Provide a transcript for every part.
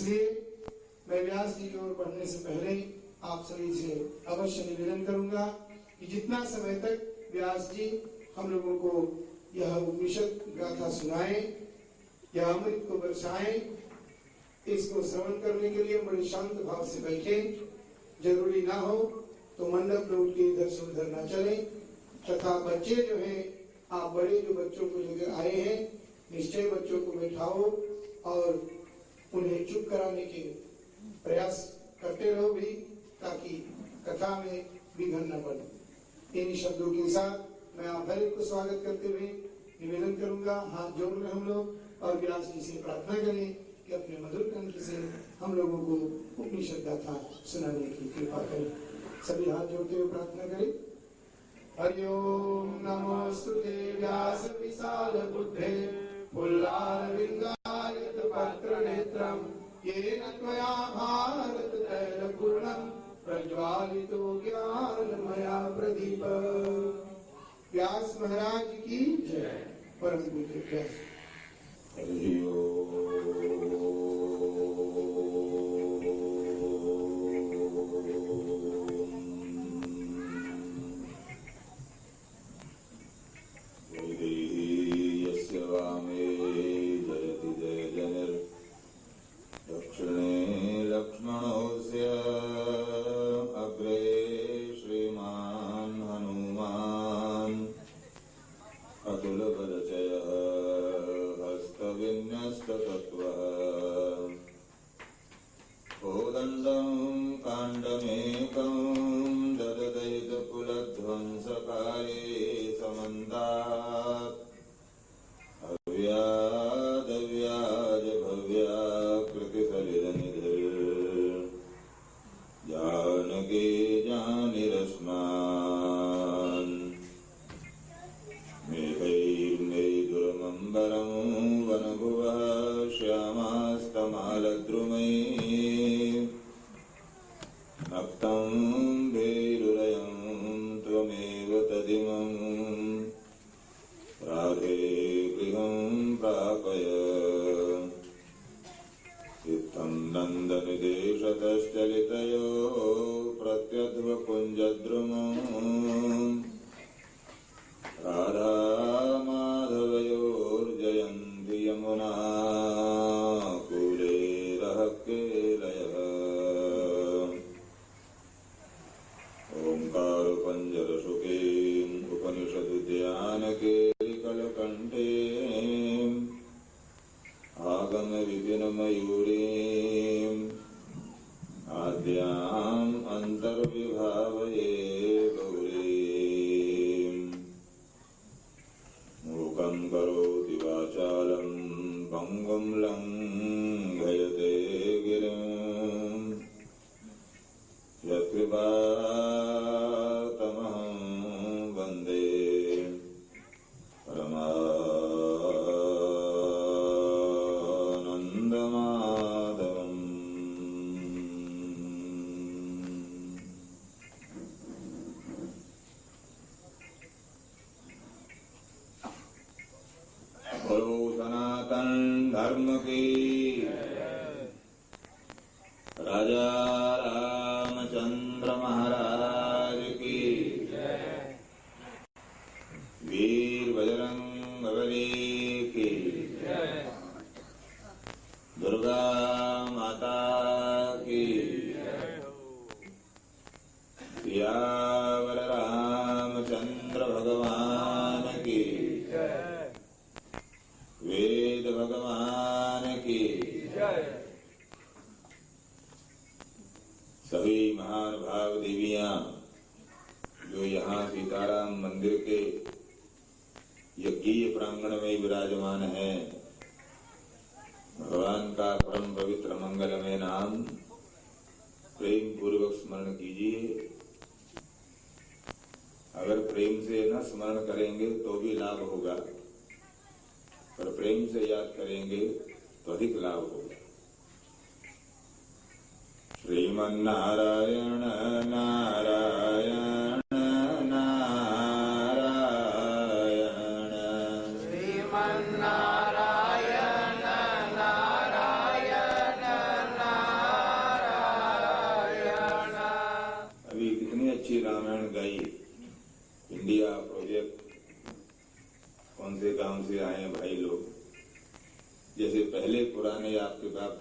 इसलिए मैं व्यास जी की ओर बढ़ने से पहले आप सभी से अवश्य निवेदन करूंगा कि जितना समय तक व्यास जी हम लोगों को यह उपनिषद गाथा सुनाएं या अमृत को बरसाएं, इसको श्रवण करने के लिए बड़े शांत भाव से बैठे। जरूरी ना हो तो मंडप में उठ के इधर से उधर ना चले। तथा बच्चे जो हैं, आप बड़े जो बच्चों को लेकर आए हैं, निश्चय बच्चों को बैठाओ और उन्हें चुप कराने के प्रयास करते रहो भी, ताकि कथा में विघ्न न पड़े। इन शब्दों के साथ मैं आप हर एक को स्वागत करते हुए निवेदन करूंगा, हाथ जोड़ रहे हम लोग और व्यास जी से प्रार्थना करें कि अपने मधुर कंठ से हम लोगों को उपनिषद गाथा सुनाने की कृपा करें। सभी हाथ जोड़ते हुए प्रार्थना करें। हरि ओम नमोस्तुते व्यास विशाल बुद्धे पुल्लारविंदायत पत्र नेत्रम येन त्वया भारत तैलपूर्णं प्रज्वालितो ज्ञानमया प्रदीप। व्यास महाराज की जय। परम पूज्य व्यास। हरि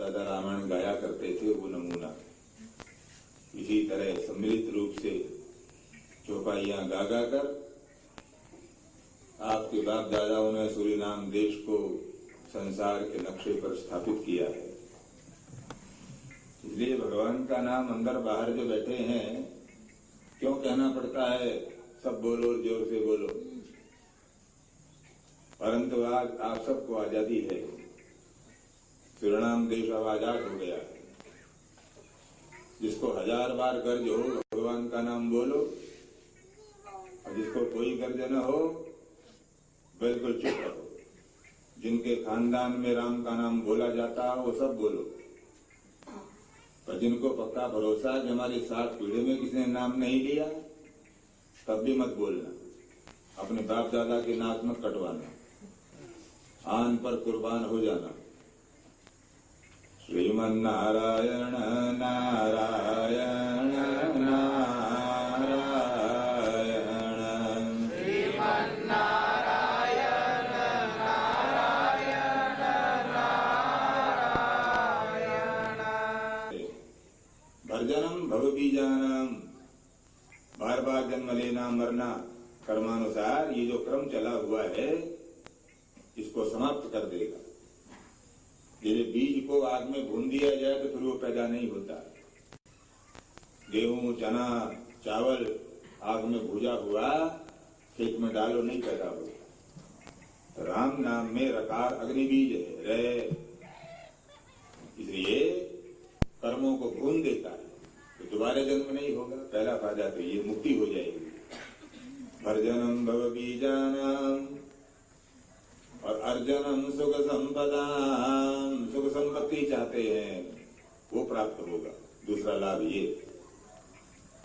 दादा रामायण गाया करते थे वो नमूना। इसी तरह सम्मिलित रूप से चौपाइयां गा गा कर आपके बाप दादाओं ने सूरीनाम देश को संसार के नक्शे पर स्थापित किया है। इसलिए भगवान का नाम अंदर बाहर जो बैठे हैं, क्यों कहना पड़ता है सब बोलो और जोर से बोलो, परंतु आज आप सबको आजादी है। सूरीनाम देश अब आजाद हो गया है। जिसको 1000 बार गर्ज हो भगवान का नाम बोलो, और जिसको कोई गर्ज न हो बिल्कुल चुप रहो। जिनके खानदान में राम का नाम बोला जाता है वो सब बोलो, पर जिनको पक्का भरोसा है कि हमारी 7 पीढ़ी में किसी ने नाम नहीं लिया, तब भी मत बोलना। अपने बाप दादा के नाक मत कटवाना, आन पर कुर्बान हो जाना। श्रीमन नारायण नारायण नारायण, श्रीमन नारायण नारायण नारायण। भर्जनम भवबीजानाम, बार बार जन्म लेना मरना कर्मानुसार ये जो क्रम चला हुआ है इसको समाप्त कर देगा। यदि बीज को आग में भून दिया जाए तो फिर वो पैदा नहीं होता। गेहूं चना चावल आग में भूजा हुआ खेत में डालो नहीं पैदा होता। राम नाम में रकार अग्नि बीज है रे, इसलिए कर्मों को भून देता है तो दोबारा जन्म नहीं होगा। पहला फायदा तो ये मुक्ति हो जाएगी। भर्जनम भव बीजानाम और अर्जनम सुख संपदा, सुख संपत्ति चाहते हैं वो प्राप्त होगा, दूसरा लाभ ये।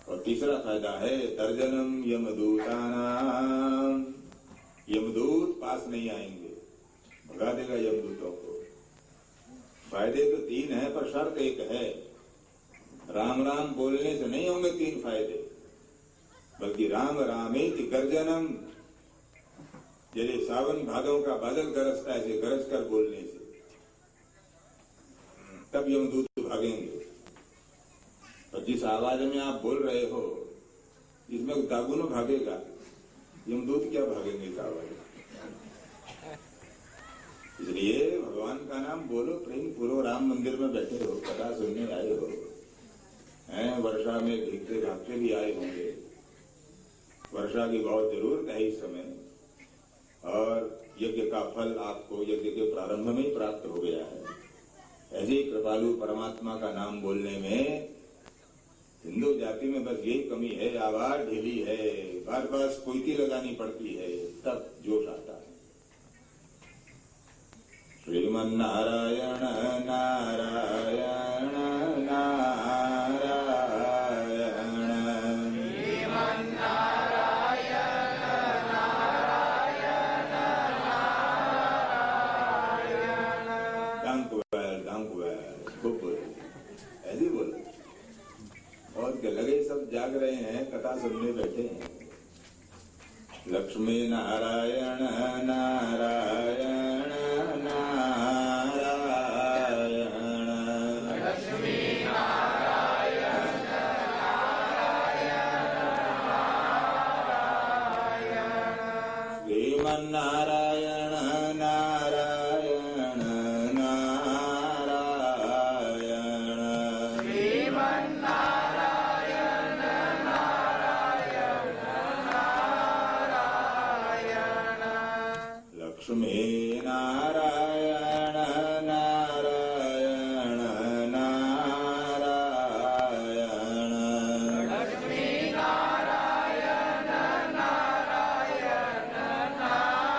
और तीसरा फायदा है तर्जनम यमदूतानाम, यमदूत पास नहीं आएंगे, भगा देगा यमदूतों को। फायदे तो 3 है पर शर्त एक है, राम राम बोलने से नहीं होंगे 3 फायदे, बल्कि राम रामेति गर्जनम, जैसे सावन भादों का बादल गरजता है ऐसे गरज कर बोलने से, तब यमदूत भागेंगे। और जिस आवाज में आप बोल रहे हो इसमें दागुन भागेगा, यमदूत क्या भागेंगे इस आवाज में। इसलिए भगवान का नाम बोलो प्रेम पूर्व। राम मंदिर में बैठे हो, कथा सुनने आए हो, हैं वर्षा में भीगते भागते भी आए होंगे। वर्षा की बहुत जरूरत है इस समय, और यज्ञ का फल आपको यज्ञ के प्रारंभ में ही प्राप्त हो गया है। ऐसे ही कृपालु परमात्मा का नाम बोलने में हिंदू जाति में बस यही कमी है, आवाज ढीली है, बार बार स्फूर्ति लगानी पड़ती है, तब जोश आता है। श्रीमन नारायण नारायण नारायण, श्रीमन नारायण नारायण नारायण। खूब बोलो, ऐसे बोलो। और क्या लगे सब जाग रहे हैं, कथा सुनने बैठे हैं। लक्ष्मी नारायण नारायण नारायण, लक्ष्मी नारायण नारायण नारायण, श्रीमन नारायण नारायण नारायण, श्रीमन नारायण नारायण नारायण, लक्ष्मी नारायण नारायण नारायण, लक्ष्मी नारायण नारायण नारायण,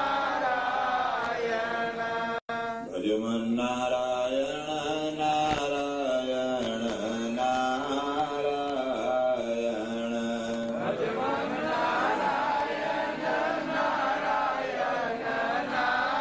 भजमन नारायण नारायण नारायण, भजमन नारायण नारायण नारायण।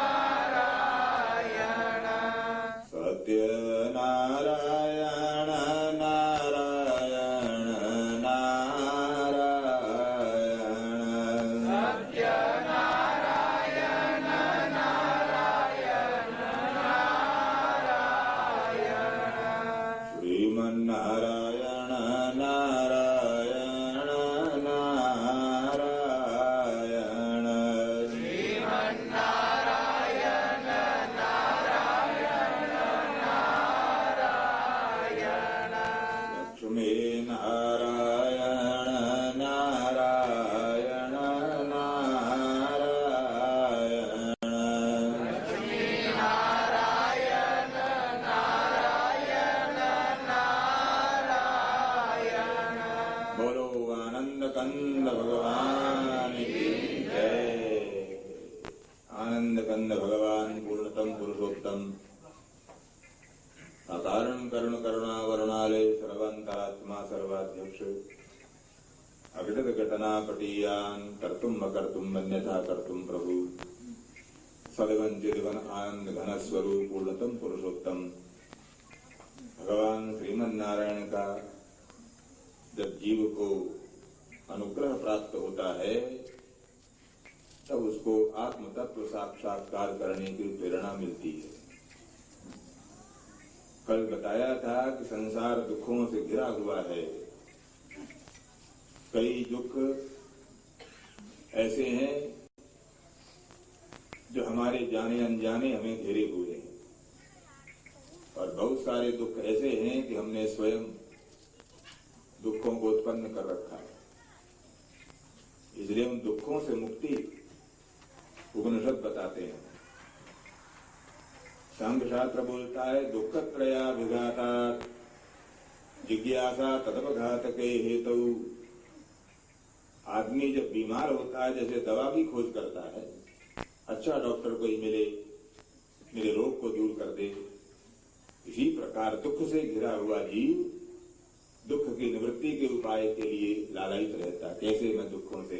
सर्वांतरात्मा सर्वाध्यक्ष अघटित घटना पटीयान कर्तुम अकर्तुम अन्यथा कर्तुम प्रभु सदगन चिदगन आनंद घन स्वरूप पूर्णतम पुरुषोत्तम भगवान श्रीमन नारायण का जब जीव को अनुग्रह प्राप्त होता है तब उसको आत्म तत्व साक्षात्कार करने की प्रेरणा मिलती है। कल बताया था कि संसार दुखों से घिरा हुआ है। कई दुख ऐसे हैं जो हमारे जाने अनजाने हमें घेरे हुए हैं और बहुत सारे दुख ऐसे हैं कि हमने स्वयं दुखों को उत्पन्न कर रखा है। इसलिए उन दुखों से मुक्ति उपनिषद बताते हैं। सांख्य शास्त्र बोलता है दुःखत्रया विघातात् जिज्ञासा तदपघातके हेतु। आदमी जब बीमार होता है जैसे दवा की खोज करता है, अच्छा डॉक्टर कोई मिले मेरे रोग को दूर कर दे, इसी प्रकार दुख से घिरा हुआ जीव दुख की निवृत्ति के उपाय के लिए लालायित रहता, कैसे मैं दुखों से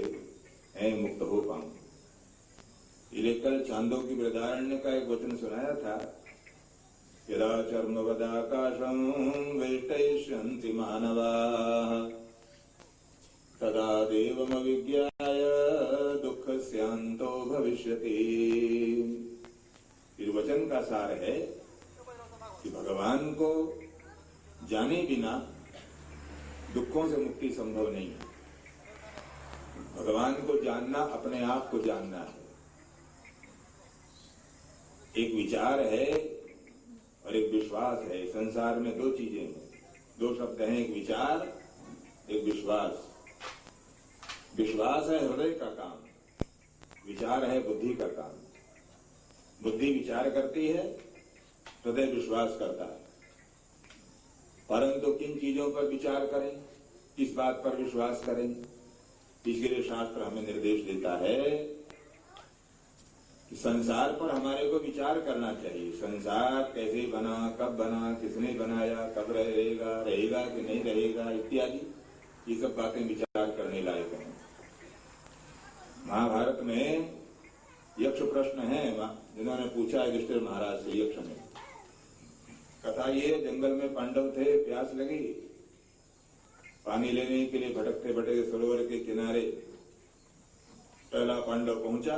मुक्त हो पाऊं। इसलिए कल छांदोग्य बृहदारण्य का एक वचन सुनाया था, यदा चर्मवदाकाशं वेष्टयिष्यन्ति मानवाः तदा देवमविज्ञाय दुःखस्यान्तो भविष्यति। इस वचन का सार है कि भगवान को जाने बिना दुखों से मुक्ति संभव नहीं है। भगवान को जानना अपने आप को जानना है। एक विचार है और एक विश्वास है। संसार में दो चीजें हैं, दो शब्द हैं, एक विचार एक विश्वास। विश्वास है हृदय का काम, विचार है बुद्धि का काम। बुद्धि विचार करती है, हृदय विश्वास करता है। परंतु किन चीजों पर विचार करें, किस बात पर विश्वास करें, इसके लिए शास्त्र हमें निर्देश देता है कि संसार पर हमारे को विचार करना चाहिए। संसार कैसे बना, कब बना, किसने बनाया, कब रहेगा, रहेगा कि नहीं रहेगा इत्यादि, ये सब बातें विचार करने लायक हैं। महाभारत में यक्ष प्रश्न है, जिन्होंने पूछा युधिष्ठिर महाराज से। यक्ष ने कथा ये, जंगल में पांडव थे, प्यास लगी, पानी लेने के लिए भटकते भटकते सरोवर के किनारे पहला पांडव पहुंचा।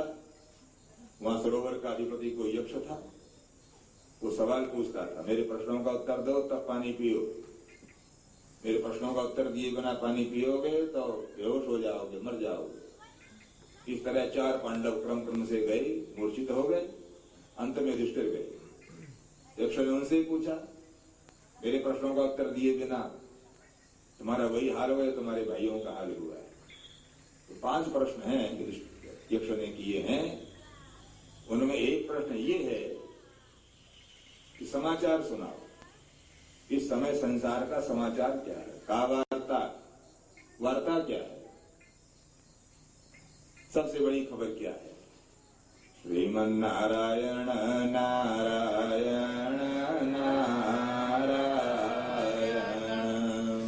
वहां सरोवर का अधिपति कोई यक्ष था। वो सवाल पूछता था, मेरे प्रश्नों का उत्तर दो तब पानी पियो, मेरे प्रश्नों का उत्तर दिए बिना पानी पियोगे तो बेहोश हो जाओगे, मर जाओगे। इस तरह 4 पांडव क्रम से गए, मूर्छित हो गए, अंत में युधिष्ठिर गए। यक्ष ने उनसे ही पूछा, मेरे प्रश्नों का उत्तर दिए बिना तुम्हारा वही हाल हुआ, तुम्हारे भाइयों का हाल हुआ है। तो 5 प्रश्न हैं यक्ष ने किए हैं। उनमें एक प्रश्न ये है कि समाचार सुनाओ, इस समय संसार का समाचार क्या है, का वार्ता क्या है, सबसे बड़ी खबर क्या है। श्रीमन्नारायण नारायण नारायण,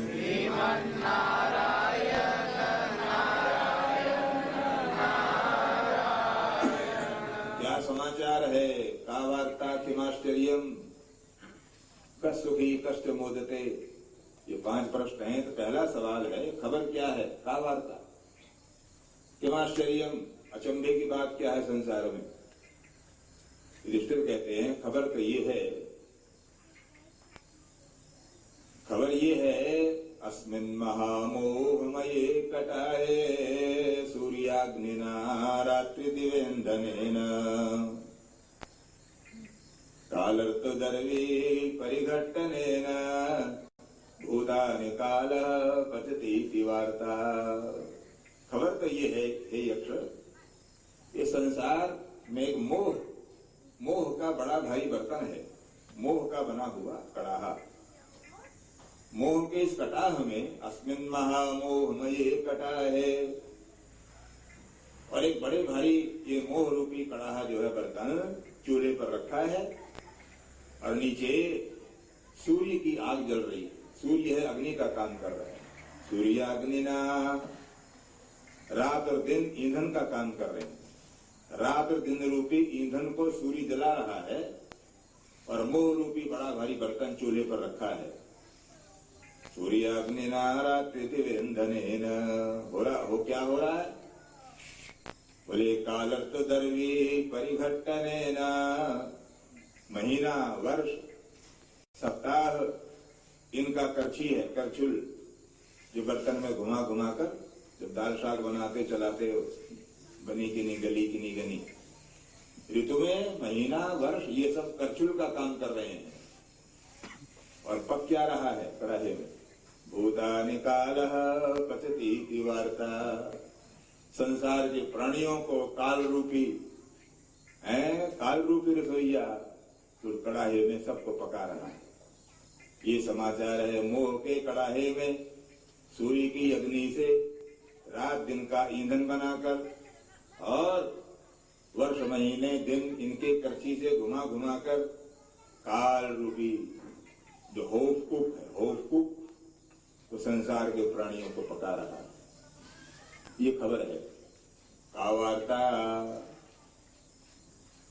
श्रीमन्नारायण नारायण नारायण। क्या समाचार है, का वार्ता, किमाश्चर्यम, कस्सुखी कष्ट मोदते। ये 5 प्रश्न हैं। तो पहला सवाल है, खबर क्या है, का वार्ता, किमाश्चर्यम, अचंभे की बात क्या है संसार में। युधिष्ठिर कहते हैं, खबर तो ये है, खबर ये है, अस्मिन् महामोहमये कटाये सूर्याग्निना रात्रि दिवेन्दनेन कालर्तुदर्वी परिघट्टनेन भूतानि कालः पचतीति वार्ता। खबर तो ये है, हे यक्ष, ये संसार में एक मोह का बड़ा भारी बर्तन है, मोह का बना हुआ कड़ाहा। मोह के इस कटाह में अस्मिन् महामोहमये कटाहे, और एक बड़े भारी ये मोह रूपी कड़ाहा जो है बर्तन चूल्हे पर रखा है और नीचे सूर्य की आग जल रही है। सूर्य है, अग्नि का काम कर रहे हैं। सूर्य अग्निना, रात और दिन ईंधन का काम कर रहे हैं। रात और दिन रूपी ईंधन को सूर्य जला रहा है और मोह रूपी बड़ा भारी बर्तन चूल्हे पर रखा है। सूर्य अग्निना रात्रितिवेंधनेन हो क्या हो रहा है? बोले कालर्त दर्वी परिघट्टनेन, महीना, वर्ष, सप्ताह इनका करछी है, करछुल, जो बर्तन में घुमा घुमा कर जब दाल शाक बनाते चलाते हो, बनी कि नहीं गली कि नहीं गनी, ऋतु में महीना, वर्ष, ये सब करछुल का काम कर रहे हैं। और पक क्या रहा है कड़ाहे में? भूतानि कालः पचति इति वार्ता, संसार के प्राणियों को काल रूपी रसोईया तो कड़ाहे में सबको पका रहा है। ये समाचार है। मोह के कड़ाहे में सूर्य की अग्नि से रात दिन का ईंधन बनाकर और वर्ष महीने दिन इनके करछी से घुमा घुमा कर काल रूपी जो होफकुक है, होफकुक तो संसार के प्राणियों को पका रहा है। ये खबर है। का वार्ता?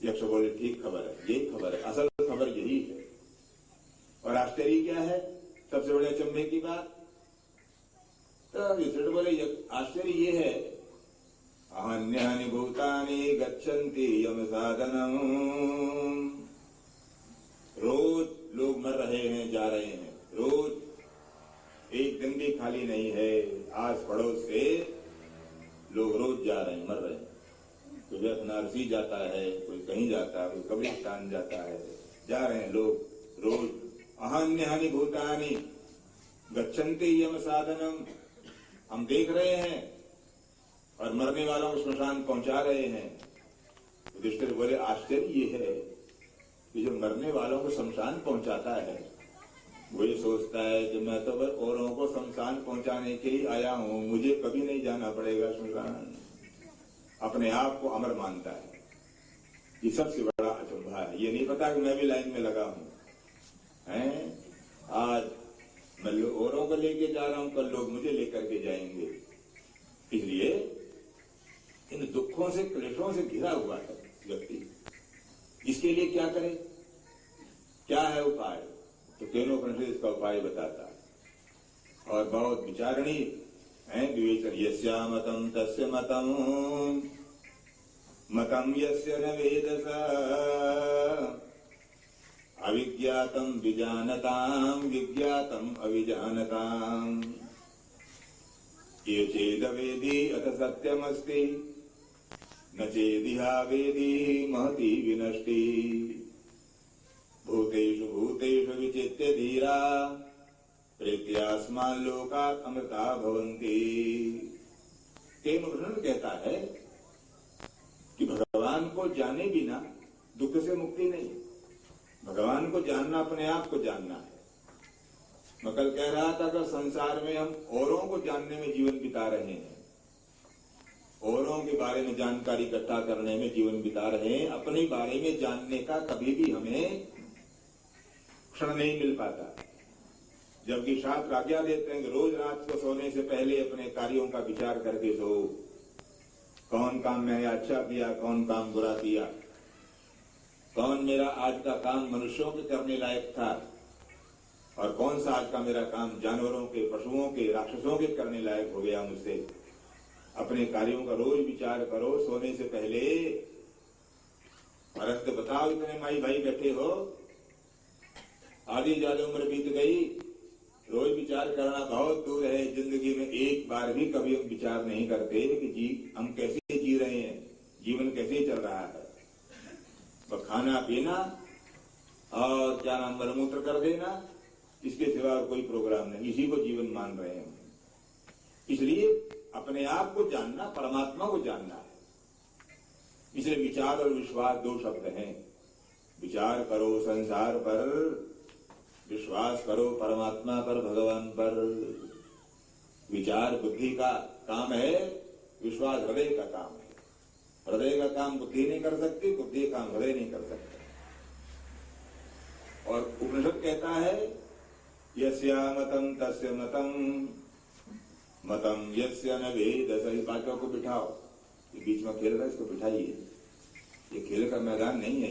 यक्ष बोले ठीक खबर है, ये खबर है, असल खबर यही है। और आश्चर्य क्या है? सबसे बड़े अचंभे की बात तो युधिष्ठिर बोले आश्चर्य ये है, अन्यानि भूतानि गच्छन्ति यम साधनम, रोज लोग मर रहे हैं, जा रहे हैं, रोज एक दिन भी खाली नहीं है। आस पड़ोस से लोग रोज जा रहे हैं, मर रहे हैं। कोई बनारसी जाता है, कोई कहीं जाता है, कोई कब्रिस्तान जाता है, जा रहे हैं लोग रोज। अहन्यानि भूतानि गच्छन्ति यम साधनम, हम देख रहे हैं और मरने वालों को श्मशान पहुंचा रहे हैं। युधिष्ठिर बोले आश्चर्य ये है कि जो मरने वालों को शमशान पहुंचाता है वो ये सोचता है कि मैं तो बस औरों को शमशान पहुंचाने के लिए आया हूं, मुझे कभी नहीं जाना पड़ेगा शमशान। अपने आप को अमर मानता है। ये सबसे बड़ा अचंभा है। ये नहीं पता कि मैं भी लाइन में लगा हूं। आज मैं औरों को लेके जा रहा हूं, कल लोग मुझे लेकर के जाएंगे। इसलिए इन दुखों से, क्लेशों से घिरा हुआ है व्यक्ति। इसके लिए क्या करे? क्या है उपाय? तो केनोपनिषद इसका उपाय बताता है और बहुत विचारणीय है। विवेचन यस्या मतम तस्य मतम, मतम यस्य न वेदस, अविज्ञातम विजानताम, विज्ञातम अविजानताम। ये चेदवेदी अथ सत्यमस्ति, न चेदिहा वेदी महती विनष्टि। भूतेषु भूतेषु विचित्य धीरा, प्रेत्यास्मान् लोकात् अमृता भवन्ति। केनोपनिषद कहता है कि भगवान को जाने बिना दुख से मुक्ति नहीं। भगवान को जानना अपने आप को जानना है। मैं कल कह रहा था कि संसार में हम औरों को जानने में जीवन बिता रहे हैं, औरों के बारे में जानकारी इकट्ठा करने में जीवन बिता रहे हैं। अपने बारे में जानने का कभी भी हमें क्षण नहीं मिल पाता। जबकि शास्त्र आज्ञा देते हैं कि रोज रात को सोने से पहले अपने कार्यों का विचार करके सो। कौन काम मैंने अच्छा किया, कौन काम बुरा किया, कौन मेरा आज का काम मनुष्यों के करने लायक था और कौन सा आज का मेरा काम जानवरों के, पशुओं के, राक्षसों के करने लायक हो गया मुझसे। अपने कार्यों का रोज विचार करो सोने से पहले। परंतु बताओ, इतने माई भाई बैठे हो, आधी ज्यादा उम्र बीत गई, रोज विचार करना बहुत दूर है। जिंदगी में एक बार भी कभी हम विचार नहीं करते कि हम कैसे जी रहे हैं, जीवन कैसे चल रहा है। तो खाना पीना और क्या नाम, मलमूत्र कर देना, इसके सिवा कोई प्रोग्राम नहीं। इसी को जीवन मान रहे हैं। इसलिए अपने आप को जानना, परमात्मा को जानना है। इसलिए विचार और विश्वास दो शब्द हैं। विचार करो संसार पर, विश्वास करो परमात्मा पर, भगवान पर। विचार बुद्धि का काम है, विश्वास हृदय का काम है। हृदय का काम बुद्धि नहीं कर सकती, बुद्धि का काम हृदय नहीं कर सकता। और उपनिषद कहता है यस्या मतम तस्य मतम मतम यस्य न वेद। सही बातों को बिठाओ। ये बीच में खेल रहा है, इसको बिठाइए। ये खेल का मैदान नहीं है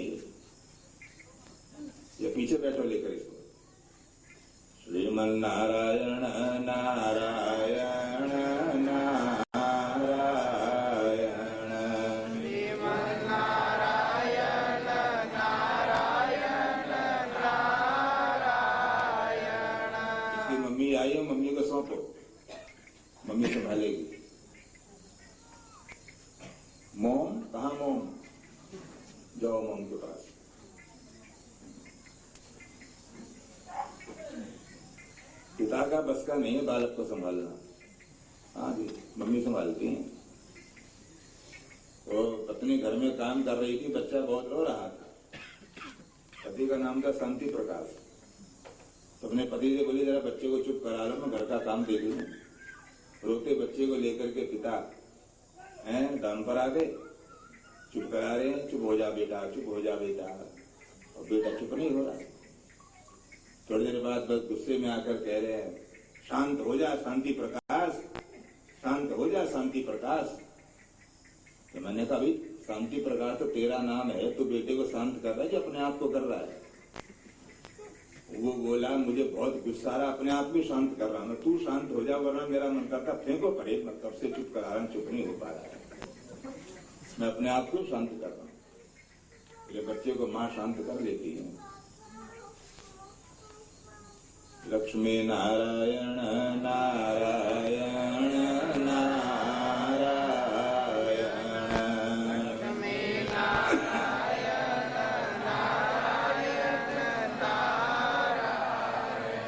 ये पीछे बैठो लेकर इसको। श्रीमन नारायण नारायण नारायण श्रीमन नारायण नारायण नारायण। इसकी मम्मी आई है, मम्मी को सौंपो, मम्मी संभालेगी। मोम कहाँ मोम? जाओ मोम के पास। पिता का बस का नहीं है बालक को संभालना। हाँ जी, मम्मी संभालती हैं। तो पत्नी घर में काम कर रही थी, बच्चा बहुत रो रहा था। पति का नाम था शांति प्रकाश। तो अपने पति से बोली, जरा बच्चे को चुप करा लो, मैं घर का काम देख लूं। रोते बच्चे को लेकर के पिता दाम पर आ गए, चुप करा रहे हैं। चुप हो जा बेटा, चुप हो जा बेटा। और बेटा चुप नहीं हो रहा। थोड़ी देर बाद बस गुस्से में आकर कह रहे हैं, शांत हो जा शांति प्रकाश, शांत हो जा शांति प्रकाश। तो मैंने कहा, भाई शांति प्रकाश तो तेरा नाम है, तो बेटे को शांत कर रहा है कि अपने आप को कर रहा है? वो बोला, मुझे बहुत गुस्सा आ रहा, अपने आप भी शांत कर रहा हूं। तू शांत हो जा, वरना मेरा मन करता फेंको पड़े। मैं कब से चुप करा रहा हूं, चुप नहीं हो पा रहा है। मैं अपने आप को शांत कर रहा हूं। ये बच्चे को माँ शांत कर लेती है। लक्ष्मी नारायण नारायण नारायण। लक्ष्मी नारायण नारायण नारायण।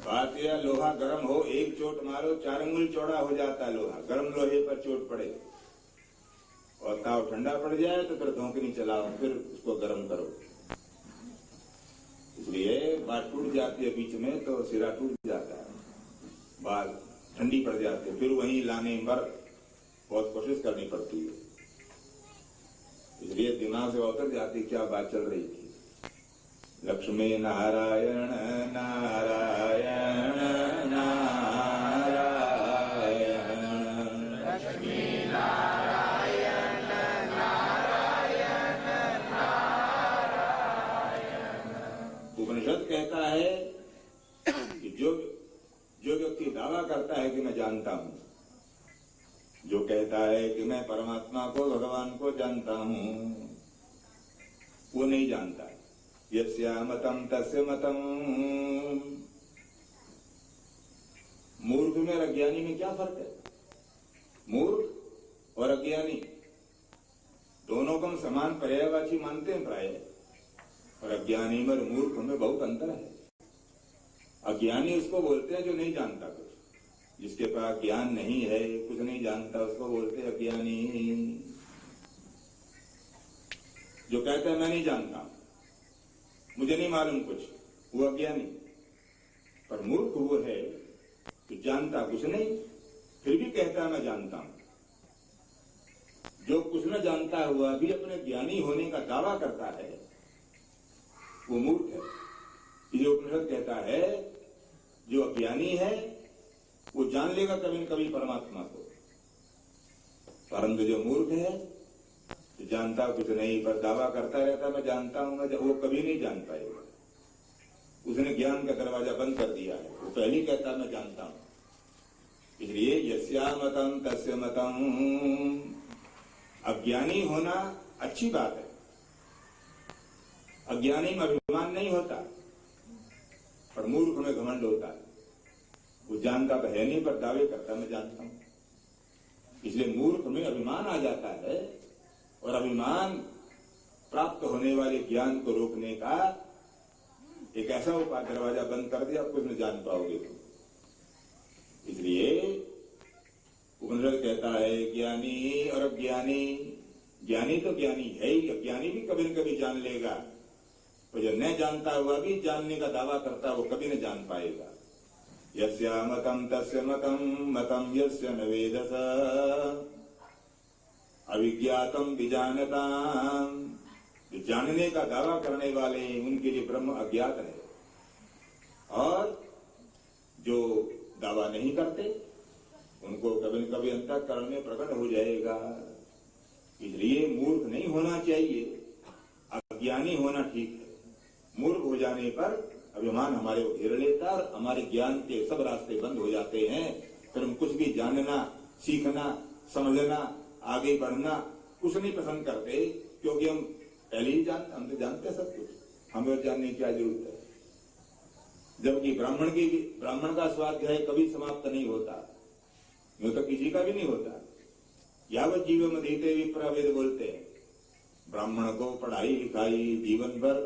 बात यह, लोहा गर्म हो, एक चोट मारो 4 अंगुल चौड़ा हो जाता है लोहा। गर्म लोहे पर चोट पड़े और ताव ठंडा पड़ जाए तो फिर धोकनी चलाओ, फिर उसको गर्म करो। इसलिए बात टूट जाती है बीच में तो सिरा टूट जाता है, बाल ठंडी पड़ जाती है, फिर वहीं लाने पर बहुत कोशिश करनी पड़ती है। इसलिए दिमाग से उतर जाती क्या बात चल रही थी। लक्ष्मी नारायण नारायण नारायण। लक्ष्मी नारायण नारायण नारायण। उपनिषद कहता है कि जो व्यक्ति दावा करता है कि मैं जानता हूं, जो कहता है कि मैं परमात्मा को, भगवान को जानता हूं, वो नहीं जानता। यस्या मतम तस्य मतम। मूर्ख में और अज्ञानी में क्या फर्क है? मूर्ख और अज्ञानी दोनों को हम समान पर्यायवाची मानते हैं प्राय, और अज्ञानी में और मूर्ख में बहुत अंतर है। अज्ञानी उसको बोलते हैं जो नहीं जानता कुछ, जिसके पास ज्ञान नहीं है, कुछ नहीं जानता, उसको बोलते हैं अज्ञानी। जो कहता है मैं नहीं जानता, मुझे नहीं मालूम कुछ, वो अज्ञानी। पर मूर्ख वो है कि जानता कुछ नहीं, फिर भी कहता है मैं जानता हूं। जो कुछ न जानता हुआ भी अपने ज्ञानी होने का दावा करता है, वो मूर्ख है। ये उपनिषद कहता है जो अज्ञानी है वो जान लेगा कभी न कभी परमात्मा को, परंतु जो मूर्ख है तो जानता कुछ नहीं, पर दावा करता रहता मैं जानता हूं, वो कभी नहीं जान पाएगा। उसने ज्ञान का दरवाजा बंद कर दिया है, वो पहले कहता मैं जानता हूं। इसलिए यस्या मतम तस्य मतम। अज्ञानी होना अच्छी बात है, अज्ञानी में अभिमान नहीं होता, पर मूर्ख में घमंड होता है। वो जानता तो है नहीं, पर दावे करता मैं जानता हूं। इसलिए मूर्ख में अभिमान आ जाता है, और अभिमान प्राप्त होने वाले ज्ञान को रोकने का एक ऐसा उपाय, दरवाजा बंद कर दिया, आप कुछ नहीं जान पाओगे तुम। इसलिए उपनिषद कहता है ज्ञानी और अज्ञानी। ज्ञानी तो ज्ञानी है ही, अज्ञानी भी कभी न कभी जान लेगा, और जो न जानता हुआ भी जानने का दावा करता वो कभी न जान पाएगा। यस्या मतम तस्य मतम मतम यस्य न वेदस अविज्ञातम विजानताम। जानने का दावा करने वाले उनके लिए ब्रह्म अज्ञात है। और जो दावा नहीं करते उनको कभी न कभी अंतःकरण में प्रकट हो जाएगा। इसलिए मूर्ख नहीं होना चाहिए, अज्ञानी होना ठीक है। मूर्ख हो जाने पर अभिमान हमारे को घेर लेता और हमारे ज्ञान के सब रास्ते बंद हो जाते हैं। फिर हम कुछ भी जानना, सीखना, समझना, आगे बढ़ना कुछ नहीं पसंद करते, क्योंकि हम पहले ही हम तो जानते हैं सब कुछ, हमें और जानने की क्या जरूरत है। जबकि ब्राह्मण का स्वाध्याय कभी समाप्त नहीं होता, यूं तो किसी का भी नहीं होता। यावत जीव मधीते विप्र वेद बोलते हैं, ब्राह्मण को पढ़ाई लिखाई जीवन भर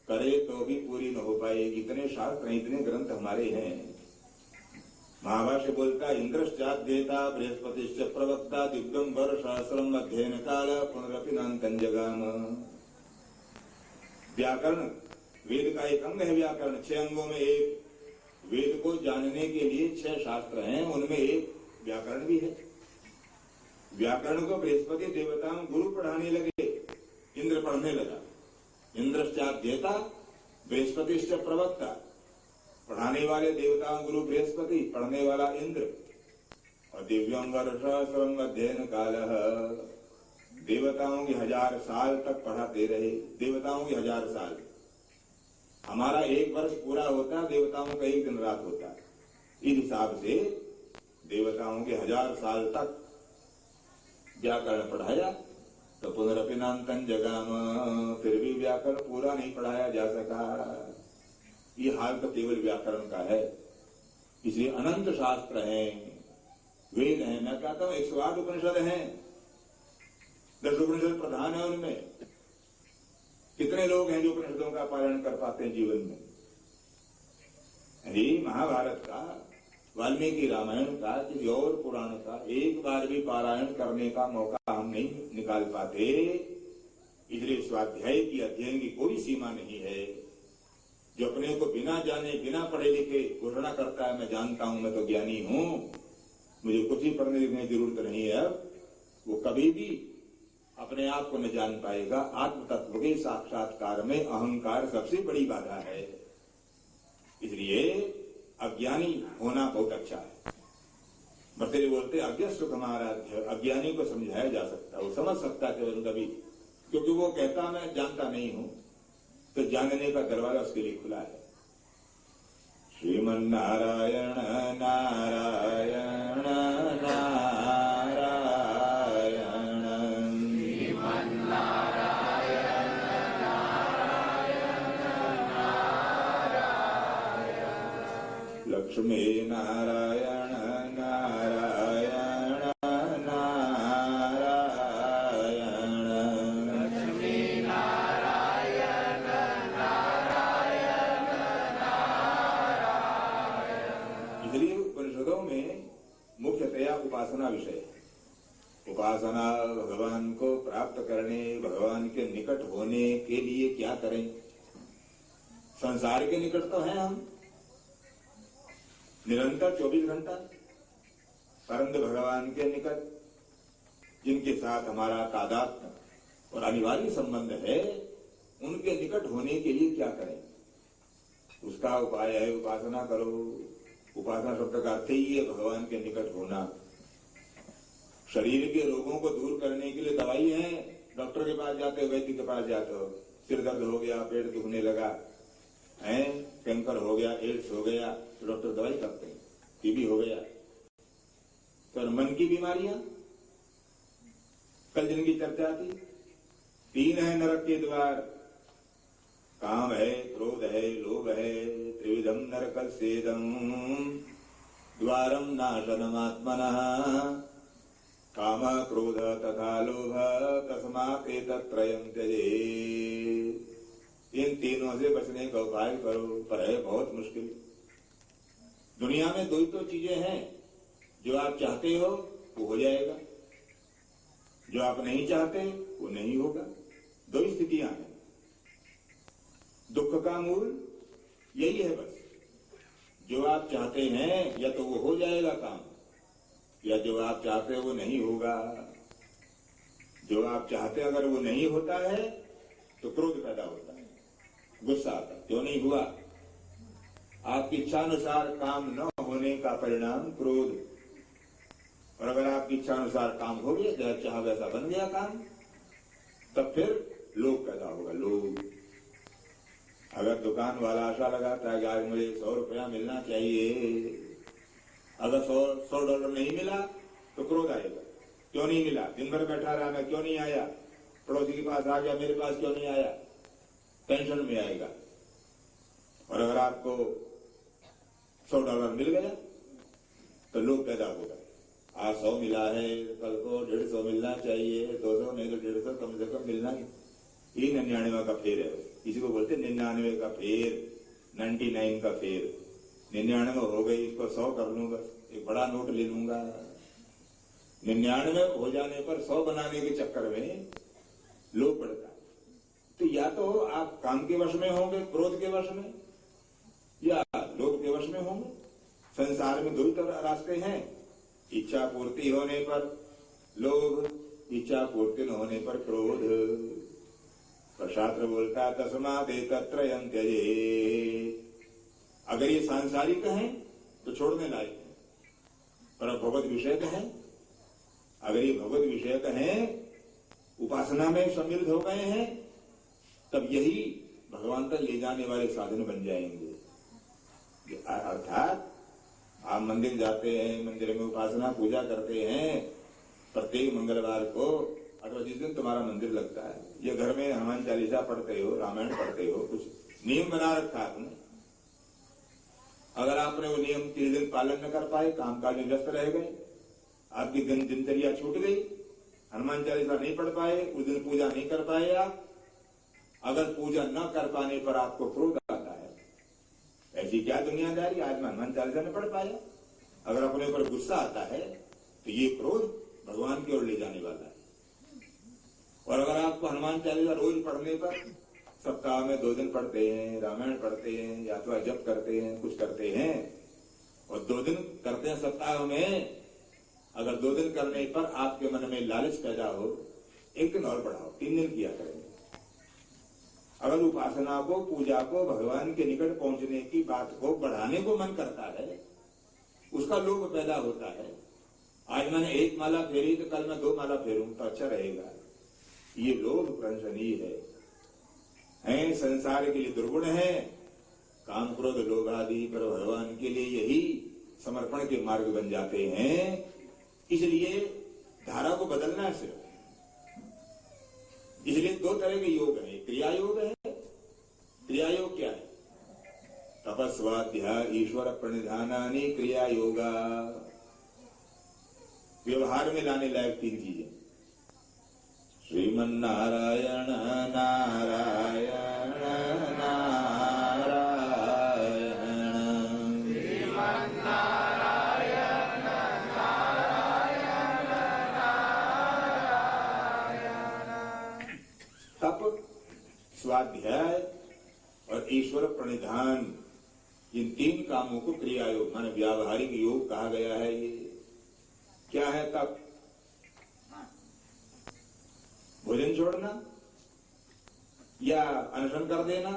करे तो भी पूरी न हो पाएगी। इतने शास्त्र हैं, इतने ग्रंथ हमारे हैं। महाभाष्य बोलता इंद्रश्चाद्येता बृहस्पतिश्च प्रवक्ता दिव्यम वर्ष सहस्रम अध्ययन काल पुनरपि नान्तं जगाम। व्याकरण वेद का एक अंग है। व्याकरण 6 अंगों में एक। वेद को जानने के लिए 6 शास्त्र हैं, उनमें एक व्याकरण भी है। व्याकरण को बृहस्पति देवताओं गुरु पढ़ाने लगे, इंद्र पढ़ने लगा। इंद्रश्चाद्येता बृहस्पतिश्च प्रवक्ता, पढ़ाने वाले देवताओं गुरु बृहस्पति, पढ़ने वाला इंद्र। और दिव्यं वर्ष सहस्रम अध्ययन काल, देवताओं के 1000 साल तक पढ़ाते रहे। देवताओं के 1000 साल, हमारा 1 वर्ष पूरा होता, देवताओं का 1 दिन रात होता। इस हिसाब से देवताओं के 1000 साल तक व्याकरण पढ़ाया। तो पुनरपि नान्तं जगाम, फिर भी व्याकरण पूरा नहीं पढ़ाया जा सका। ये हाल तो केवल व्याकरण का है। इसलिए अनंत शास्त्र हैं, वेद हैं। मैं कहता हूं 108 उपनिषद हैं, 10 उपनिषद प्रधान है। उनमें कितने लोग हैं जो उपनिषदों का पालन कर पाते हैं जीवन में? यही महाभारत का, वाल्मीकि रामायण का, किसी और पुराण का एक बार भी पारायण करने का मौका हम नहीं निकाल पाते। इसलिए स्वाध्याय की, अध्ययन की कोई सीमा नहीं है। जो अपने को बिना जाने, बिना पढ़े लिखे घोषणा करता है मैं जानता हूं, मैं तो ज्ञानी हूं, मुझे कुछ ही पढ़ने लिखने की जरूरत नहीं है, अब वो कभी भी अपने आप को न जान पाएगा। आत्म तत्व के साक्षात्कार में अहंकार सबसे बड़ी बाधा है। इसलिए अज्ञानी होना बहुत अच्छा है। भर्तृहरि बोलते अज्ञ सुखम आराध्य, अज्ञानी को समझाया जा सकता, वो समझ सकता है कभी, क्योंकि वो कहता मैं जानता नहीं हूं, तो जानने का दरवाजा उसके लिए खुला है। श्रीमन नारायण नारायण नारायण, श्रीमन नारायण नारायण नारायण, लक्ष्मी नारायण नारायण नारायण, लक्ष्मी नारायण नारायण नारायण। इसलिए उपनिषदों में मुख्यतया उपासना विषय है। उपासना भगवान को प्राप्त करने, भगवान के निकट होने के लिए क्या करें। संसार के निकट तो हैं हम निरंतर 24 घंटा, परंतु भगवान के निकट जिनके साथ हमारा तादात्म्य और अनिवार्य संबंध है, उनके निकट होने के लिए क्या करें। उसका उपाय है उपासना करो। उपासना शब्द का अर्थ ही है भगवान के निकट होना। शरीर के रोगों को दूर करने के लिए दवाई है, डॉक्टर के पास जाते हो, वैद्य के पास जाते हो, सिर दर्द हो गया, पेट दुखने लगा है, कैंसर हो गया, एड्स हो गया, तो डॉक्टर दवाई करते हैं। टीबी हो गया, तो मन की बीमारियां, कल जिनकी चर्चा थी, 3 है नरक के द्वार, काम है, क्रोध है, लोभ है, त्रिविधम नरकस्येदं द्वारम नाशनमात्मनः, काम क्रोध तथा लोभ तस्मात् एतत्त्रयं त्यजेत्। इन तीनों से बचने का उपाय करो, पर है बहुत मुश्किल। दुनिया में 2 ही तो चीजें हैं, जो आप चाहते हो वो हो जाएगा, जो आप नहीं चाहते वो नहीं होगा। 2 ही स्थितियां हैं। दुख का मूल यही है बस। जो आप चाहते हैं या तो वो हो जाएगा काम, या जो आप चाहते हो वो नहीं होगा। जो आप चाहते अगर वो नहीं होता है तो क्रोध पैदा होता है, गुस्सा आता है, क्यों नहीं हुआ। आपकी इच्छानुसार काम न होने का परिणाम क्रोध। और अगर आपकी इच्छानुसार काम हो गया, जैसा चाहा वैसा बन गया काम, तब फिर लोभ पैदा होगा। लोभ। अगर दुकान वाला आशा लगाता है कि आज मुझे 100 रुपया मिलना चाहिए, अगर 100 डॉलर नहीं मिला तो क्रोध आएगा। क्यों नहीं मिला? दिन भर बैठा रहा मैं, क्यों नहीं आया? पड़ोसी के पास आ गया, मेरे पास क्यों नहीं आया? टेंशन में आएगा। और अगर आपको 100 डॉलर मिल गया तो लोभ पैदा होगा। आज 100 मिला है, कल को 150 मिलना चाहिए, 200 नहीं तो 150 कम से कम मिलना ही। ये 99 का फेर है। किसी को बोलते 99 का फेर, 99 का फेर। 99 हो गई, इसको 100 कर लूंगा, एक बड़ा नोट ले लूंगा। 99 हो जाने पर 100 बनाने के चक्कर में लोभ बढ़ता है। तो या तो आप काम के वश में होंगे, क्रोध के वश में, या लोभ के वश में होंगे। संसार में दो ही रास्ते हैं, इच्छा पूर्ति होने पर लोभ, इच्छा पूर्ति न होने पर क्रोध। पर शास्त्र बोलता है तस्मात् एतत्त्रयं त्यजेत्। अगर ये सांसारिक हैं तो छोड़ने लायक है, पर भगवत विषयक है। अगर ये भगवत विषयक हैं, उपासना में सम्मिलित हो गए हैं, तब यही भगवान तक ले जाने वाले साधन बन जाएंगे। अर्थात आप मंदिर जाते हैं, मंदिर में उपासना पूजा करते हैं प्रत्येक मंगलवार को, अथवा जिस दिन तुम्हारा मंदिर लगता है, या घर में हनुमान चालीसा पढ़ते हो, रामायण पढ़ते हो, कुछ नियम बना रखा है आपने। अगर आपने वो नियम 3 दिन पालन न कर पाए, कामकाज में व्यस्त रह गए, आपकी दिनचर्या छूट गई, हनुमान चालीसा नहीं पढ़ पाए, उस दिन पूजा नहीं कर पाए आप, अगर पूजा न कर पाने पर आपको क्रोध आता है, ऐसी क्या दुनियादारी, आज मैं हनुमान चालीसा नहीं पढ़ पाया। अगर अपने ऊपर गुस्सा आता है तो ये क्रोध भगवान की ओर ले जाने वाला है। और अगर आपको हनुमान चालीसा रोज पढ़ने पर, सप्ताह में 2 दिन पढ़ते हैं, रामायण पढ़ते हैं, या अथवा जप करते हैं, कुछ करते हैं, और 2 दिन करते हैं सप्ताह में, अगर 2 दिन करने पर आपके मन में लालच पैदा हो, 1 दिन और बढ़ाओ, 3 दिन किया करेंगे। अगर उपासना को, पूजा को, भगवान के निकट पहुंचने की बात को बढ़ाने को मन करता है, उसका लोभ पैदा होता है। आज मैंने 1 माला फेरी तो कल मैं 2 माला फेरूं तो अच्छा रहेगा। ये लोभ प्रशंसनीय है, संसार के लिए दुर्गुण है, काम क्रोध लोभ आदि, पर भगवान के लिए यही समर्पण के मार्ग बन जाते हैं। इसलिए धारा को बदलना है सिर्फ। इसलिए 2 तरह के योग हैं, क्रिया योग है। क्रिया योग क्या है? तपस्वाध्याय ईश्वर प्रणिधानानि क्रिया योगा। व्यवहार में लाने लायक 3 चीजें, श्रीमन्नारायण नारायण नारायण, श्रीमन्नारायण नारायण नारायण। तप, स्वाध्याय और ईश्वर प्रणिधान, इन 3 कामों को क्रिया योग माने व्यावहारिक योग कहा गया है। ये क्या है? तप, भोजन छोड़ना या अनशन कर देना,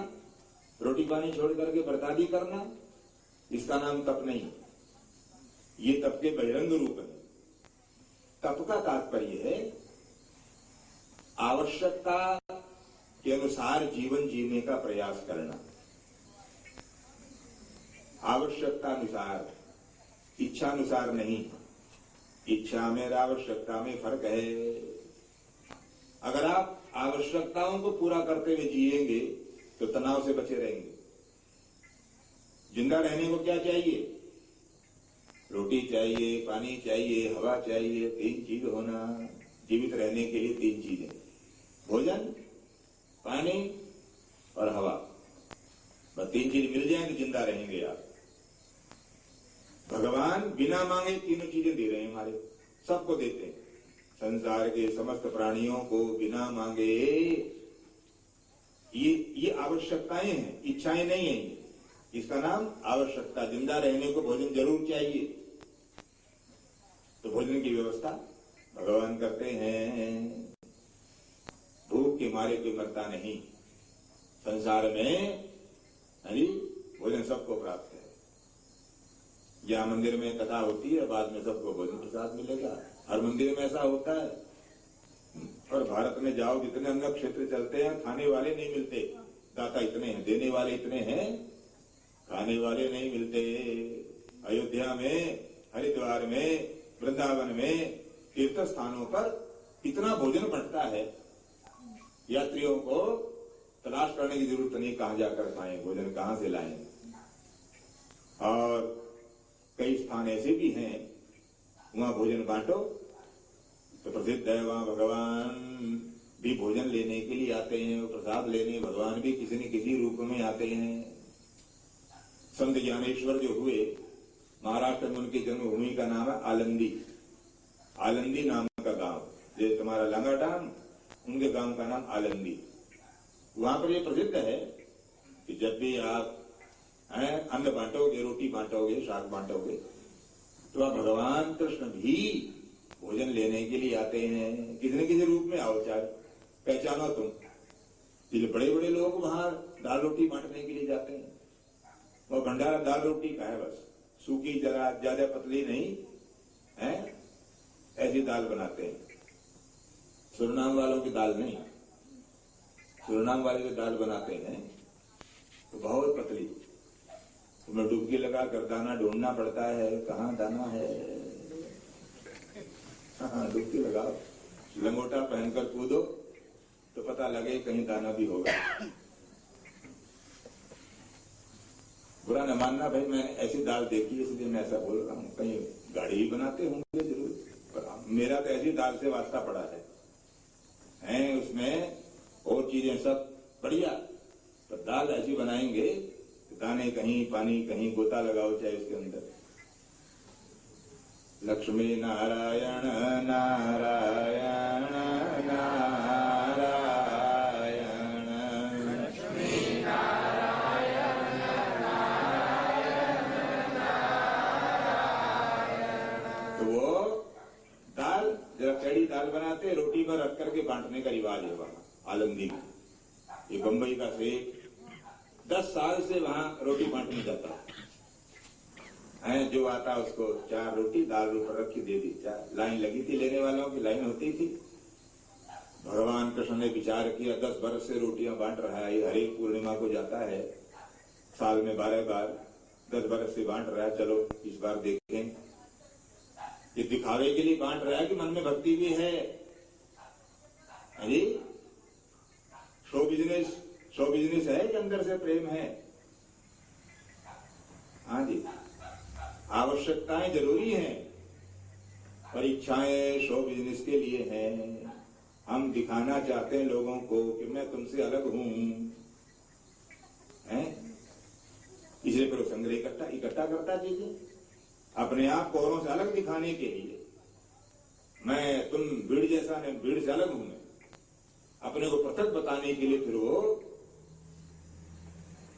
रोटी पानी छोड़ करके बर्तादी करना, इसका नाम तप नहीं। ये तप के बहिरंग रूप है। तप का तात्पर्य है आवश्यकता के अनुसार जीवन जीने का प्रयास करना। आवश्यकता अनुसार, इच्छानुसार नहीं। इच्छा में और आवश्यकता में फर्क है। अगर आप आवश्यकताओं को पूरा करते हुए जिएंगे तो तनाव से बचे रहेंगे। जिंदा रहने को क्या चाहिए? रोटी चाहिए, पानी चाहिए, हवा चाहिए, 3 चीज होना। जीवित रहने के लिए 3 चीजें, भोजन, पानी और हवा। बस 3 चीज मिल जाए तो जिंदा रहेंगे आप। भगवान बिना मांगे 3 चीजें दे रहे हैं, हमारे सबको देते हैं। संसार के समस्त प्राणियों को बिना मांगे ये आवश्यकताएं हैं, इच्छाएं नहीं है। ये इसका नाम आवश्यकता। जिंदा रहने को भोजन जरूर चाहिए, तो भोजन की व्यवस्था भगवान करते हैं। भूख के मारे कोई मरता नहीं। संसार में भोजन सबको प्राप्त है। या मंदिर में कथा होती है, बाद में सबको भोजन प्रसाद मिलेगा। हर मंदिर में ऐसा होता है। और भारत में जाओ, जितने अन्न क्षेत्र चलते हैं, खाने वाले नहीं मिलते। दाता इतने हैं, देने वाले इतने हैं, खाने वाले नहीं मिलते। अयोध्या में, हरिद्वार में, वृंदावन में, तीर्थ स्थानों पर इतना भोजन बंटता है, यात्रियों को तलाश करने की जरूरत नहीं कहां जाकर खाएं, भोजन कहां से लाएं। और कई स्थान ऐसे भी हैं, वहां भोजन बांटो तो प्रसिद्ध है, वहां भगवान भी भोजन लेने के लिए आते हैं, प्रसाद लेने भगवान भी किसी न किसी रूप में आते हैं। संत ज्ञानेश्वर जो हुए, महाराष्ट्र में उनकी जन्मभूमि का नाम है आलंदी। आलंदी नाम का गांव, जो तुम्हारा लांगा डाम, उनके गांव का नाम आलंदी। वहां पर ये प्रसिद्ध है कि जब भी आप अन्न बांटोगे, रोटी बांटोगे, शाक बांटोगे, तो आप भगवान कृष्ण भी भोजन लेने के लिए आते हैं। किसी न किसी रूप में आओ, चाहे पहचानो तुम। इसलिए बड़े बड़े लोग वहां दाल रोटी बांटने के लिए जाते हैं। वो भंडारा दाल रोटी का है, बस सूखी, जरा ज्यादा पतली नहीं है, ऐसी दाल बनाते हैं। सुरनाम वालों की दाल नहीं, सुरनाम वाले जो दाल बनाते हैं तो बहुत पतली, उसमें डुबकी लगा कर दाना ढूंढना पड़ता है, कहाँ दाना है। हाँ, डुबकी लगाओ, लंगोटा पहनकर कूदो तो पता लगे कहीं दाना भी होगा। बुरा न मानना भाई, मैंने ऐसी दाल देखी है इसलिए मैं ऐसा बोल रहा हूँ। कहीं गाड़ी ही बनाते होंगे जरूर, पर मेरा तो ऐसी दाल से वास्ता पड़ा है। उसमें और चीजें सब बढ़िया, पर दाल ऐसी बनाएंगे, दाने कहीं, पानी कहीं, गोता लगाओ चाहे उसके अंदर। लक्ष्मी नारायण नारायण नारायण, लक्ष्मी नारायण नारायण नारायण। तो वो दाल, जरा कड़ी दाल बनाते, रोटी पर रख करके बांटने का रिवाज है वहां आलमदी में। ये बंबई का सेठ 10 साल से वहां रोटी बांटने जाता है। जो आता उसको 4 रोटी दाल ऊपर रखी दे दी। लाइन लगी थी, लेने वालों की लाइन होती थी। भगवान कृष्ण ने विचार किया, 10 बरस से रोटियां बांट रहा है, हर एक पूर्णिमा को जाता है, साल में 12 बार 10 बरस से बांट रहा है, चलो इस बार देखें ये दिखावे के लिए बांट रहा है कि मन में भक्ति भी है। जी, शो बिजनेस है कि अंदर से प्रेम है। हाँ जी, आवश्यकताएं जरूरी हैं, परीक्षाएं शो बिजनेस के लिए हैं। हम दिखाना चाहते हैं लोगों को कि मैं तुमसे अलग हूं, हैं? इसलिए फिर संग्रह इकट्ठा करता चीजें अपने आप को औरों से अलग दिखाने के लिए। मैं, तुम भीड़ जैसा नहीं, भीड़ से अलग हूं मैं, अपने को पृथक बताने के लिए फिर वो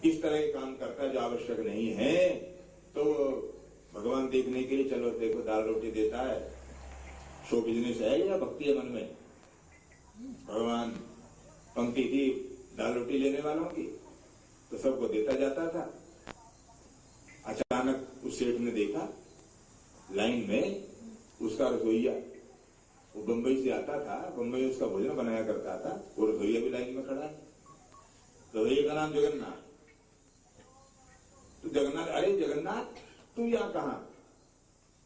इस तरह के काम करता है जो आवश्यक नहीं है। तो भगवान देखने के लिए, चलो देखो दाल रोटी देता है, शो बिजनेस है या भक्ति है मन में। भगवान पंक्ति थी दाल रोटी लेने वालों की, तो सबको देता जाता था। अचानक उस सेठ ने देखा लाइन में उसका रसोईया, वो बंबई से आता था, बंबई उसका भोजन बनाया करता था, वो रसोईया भी लाइन में खड़ा है। रसोईया का नाम जगन्नाथ। तो जगन्नाथ, अरे जगन्नाथ तू यहाँ कहाँ?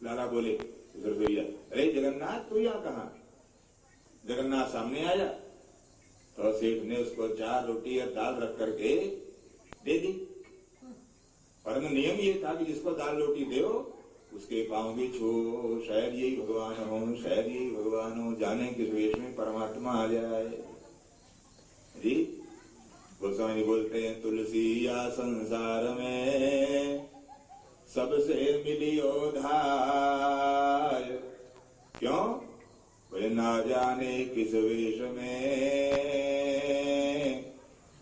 लाला बोले रसोईया, अरे जगन्नाथ तू यहाँ कहाँ? जगन्नाथ सामने आया तो सेठ ने उसको 4 रोटी और दाल रख करके दे दी। परंतु नियम ये था कि जिसको दाल रोटी दो उसके पांव भी छो, शायद यही भगवान हो, शायद यही भगवान हो, जाने किस वेश में परमात्मा आ जाए। जी, गोस्वामी बोलते हैं, तुलसी या संसार में सबसे मिलियो धाय। क्यों? बोले ना जाने किस वेश में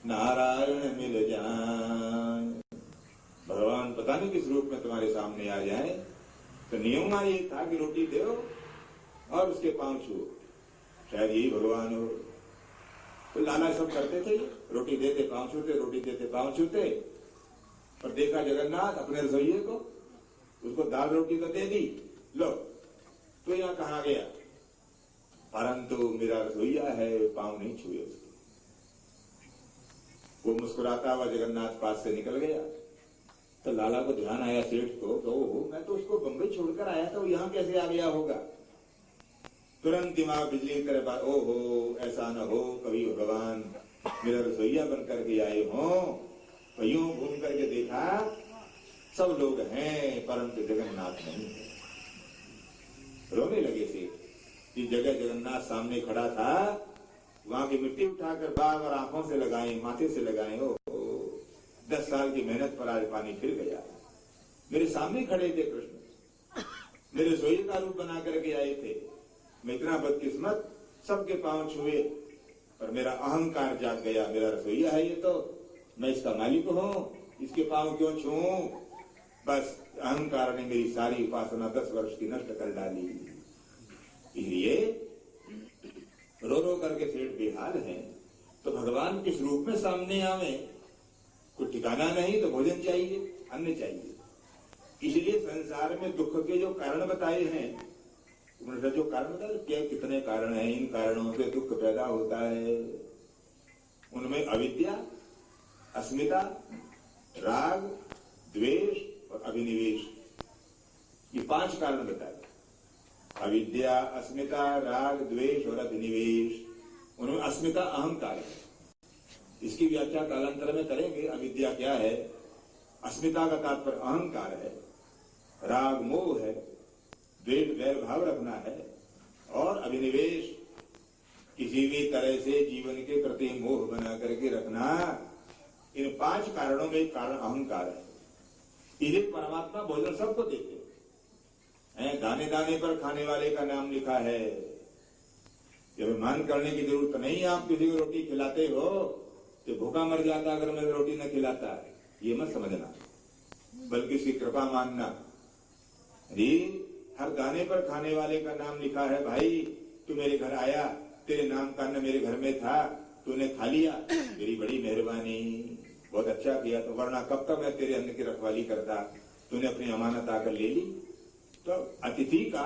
नारायण मिल जाए। भगवान पता नहीं किस रूप में तुम्हारे सामने आ जाए। तो नियम ये था कि रोटी दो और उसके पांव छुओ, शायद यही भगवान हो। तो लाला सब करते थे, रोटी देते पांव छूते, रोटी देते पांव छूते। पर देखा जगन्नाथ अपने रसोइये को, उसको दाल दाल रोटी तो दे दी, लो तो यहाँ कहा गया, परंतु मेरा रसोईया है, पांव नहीं छुए उसके। वो मुस्कुराता हुआ जगन्नाथ पास से निकल गया। तो लाला को ध्यान आया सेठ को, तो मैं तो उसको बंबई छोड़कर आया था, वो यहाँ कैसे आ गया होगा। तुरंत दिमाग बिजली की तरह बात, ओहो ऐसा न हो कभी भगवान मेरा रसोईया बन करके आए हो। तो यूं घूम करके देखा, सब लोग हैं परंतु जगन्नाथ नहीं है। रोने लगे से जिस जगह जगन्नाथ सामने खड़ा था, वहां की मिट्टी उठाकर बार बार आंखों से लगाए, माथे से लगाए। हो 10 साल की मेहनत पर आज पानी फिर गया। मेरे सामने खड़े थे कृष्ण, मेरे रसोई का रूप बना करके आए थे। मैं इतना बदकिस्मत, सबके पांव छुए, पर मेरा अहंकार जाग गया। मेरा रसोईया है ये, तो मैं इसका मालिक हूं, इसके पांव क्यों छूऊं। बस अहंकार ने मेरी सारी उपासना 10 वर्ष की नष्ट कर डाली। इसलिए रो रो करके सेठ बेहाल है। तो भगवान किस रूप में सामने आवे, कुछ ठिकाना नहीं। तो भोजन चाहिए, अन्न चाहिए। इसलिए संसार में दुख के जो कारण बताए हैं, उन्होंने जो कारण बताए, क्या कितने कारण हैं, इन कारणों से दुख पैदा होता है। उनमें अविद्या, अस्मिता, राग, द्वेष और अभिनिवेश, ये 5 कारण बताए। अविद्या, अस्मिता, राग, द्वेष और अभिनिवेश। उनमें अस्मिता अहंकार है। इसकी व्याख्या कालांतर में करेंगे। अविद्या क्या है, अस्मिता का तात्पर्य अहंकार है, राग मोह है, द्वेष वैर भाव रखना है, और अभिनिवेश किसी भी तरह से जीवन के प्रति मोह बना करके रखना। इन 5 कारणों में एक कारण अहंकार है। इसे परमात्मा भोजन सबको देते हैं। दाने दाने पर खाने वाले का नाम लिखा है। जब मान करने की जरूरत नहीं। आप किसी को रोटी खिलाते हो तो भूखा मर जाता अगर मैं रोटी न खिलाता, ये मत समझना, बल्कि इसकी कृपा मानना। जी, हर दाने पर खाने वाले का नाम लिखा है। भाई तू मेरे घर आया, तेरे नाम का अन्न मेरे घर में था, तूने खा लिया, मेरी बड़ी मेहरबानी, बहुत अच्छा किया। तो वरना कब तक मैं तेरे अन्न की रखवाली करता, तूने अपनी अमानत आकर ले ली। तो अतिथि का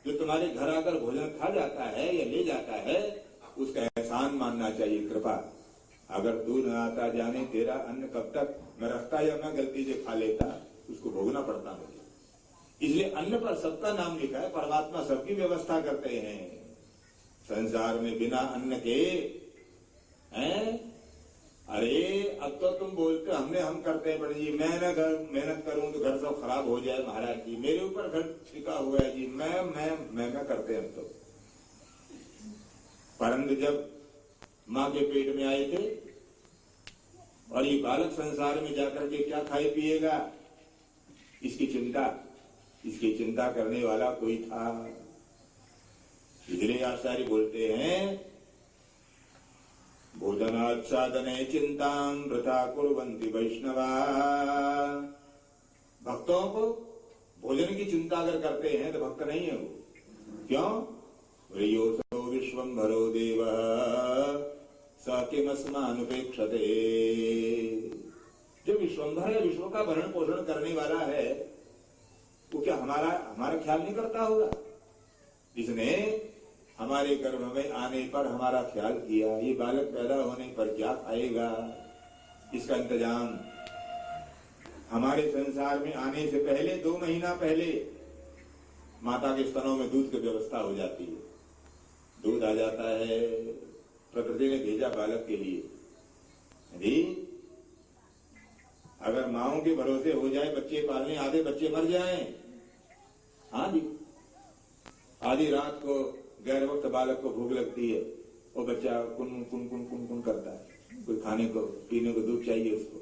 जो तुम्हारे घर आकर भोजन खा जाता है या ले जाता है, उसका एहसान मानना चाहिए, कृपा। अगर तू न आता, जाने तेरा अन्न कब तक मैं रखता या मैं गलती से खा लेता, उसको भोगना पड़ता मुझे। इसलिए अन्न पर सबका नाम लिखा है। परमात्मा सबकी व्यवस्था करते हैं। संसार में बिना अन्न के हैं। अरे अब तो तुम बोलते हम करते हैं, बड़ी जी मैं न घर मेहनत करूं तो घर सब खराब हो जाए महाराज जी, मेरे ऊपर घर टिका हुआ है जी, मैं करते हैं हम तो। परंतु जब मां के पेट में आए थे और ये बालक संसार में जाकर के क्या खाए पिएगा, इसकी चिंता करने वाला कोई था। इसलिए आचार्य बोलते हैं, भोजनाच्छादने चिंतां वृथा कुर्वन्ति वैष्णवा। भक्तों को भोजन की चिंता अगर करते हैं तो भक्त नहीं है वो। क्यों? व्रियोसो विश्वम्भरो देवः स किमस्मानुपेक्षते। जो विश्वम्भर है, विश्व का भरण पोषण करने वाला है, वो क्या हमारा ख्याल नहीं करता होगा? जिसने हमारे गर्भ में आने पर हमारा ख्याल किया, ये बालक पैदा होने पर क्या खाएगा, इसका इंतजाम हमारे संसार में आने से पहले 2 महीना पहले माता के स्तनों में दूध की व्यवस्था हो जाती है। दूध आ जाता है, प्रकृति ने भेजा बालक के लिए। यदि अगर माओं के भरोसे हो जाए बच्चे पालने, आधे बच्चे मर जाएं। हाँ जी, आधी रात को गैर वक्त बालक को भूख लगती है, वो बच्चा कुन कुन कुन कुन कुन करता है, कोई खाने को पीने को दूध चाहिए उसको।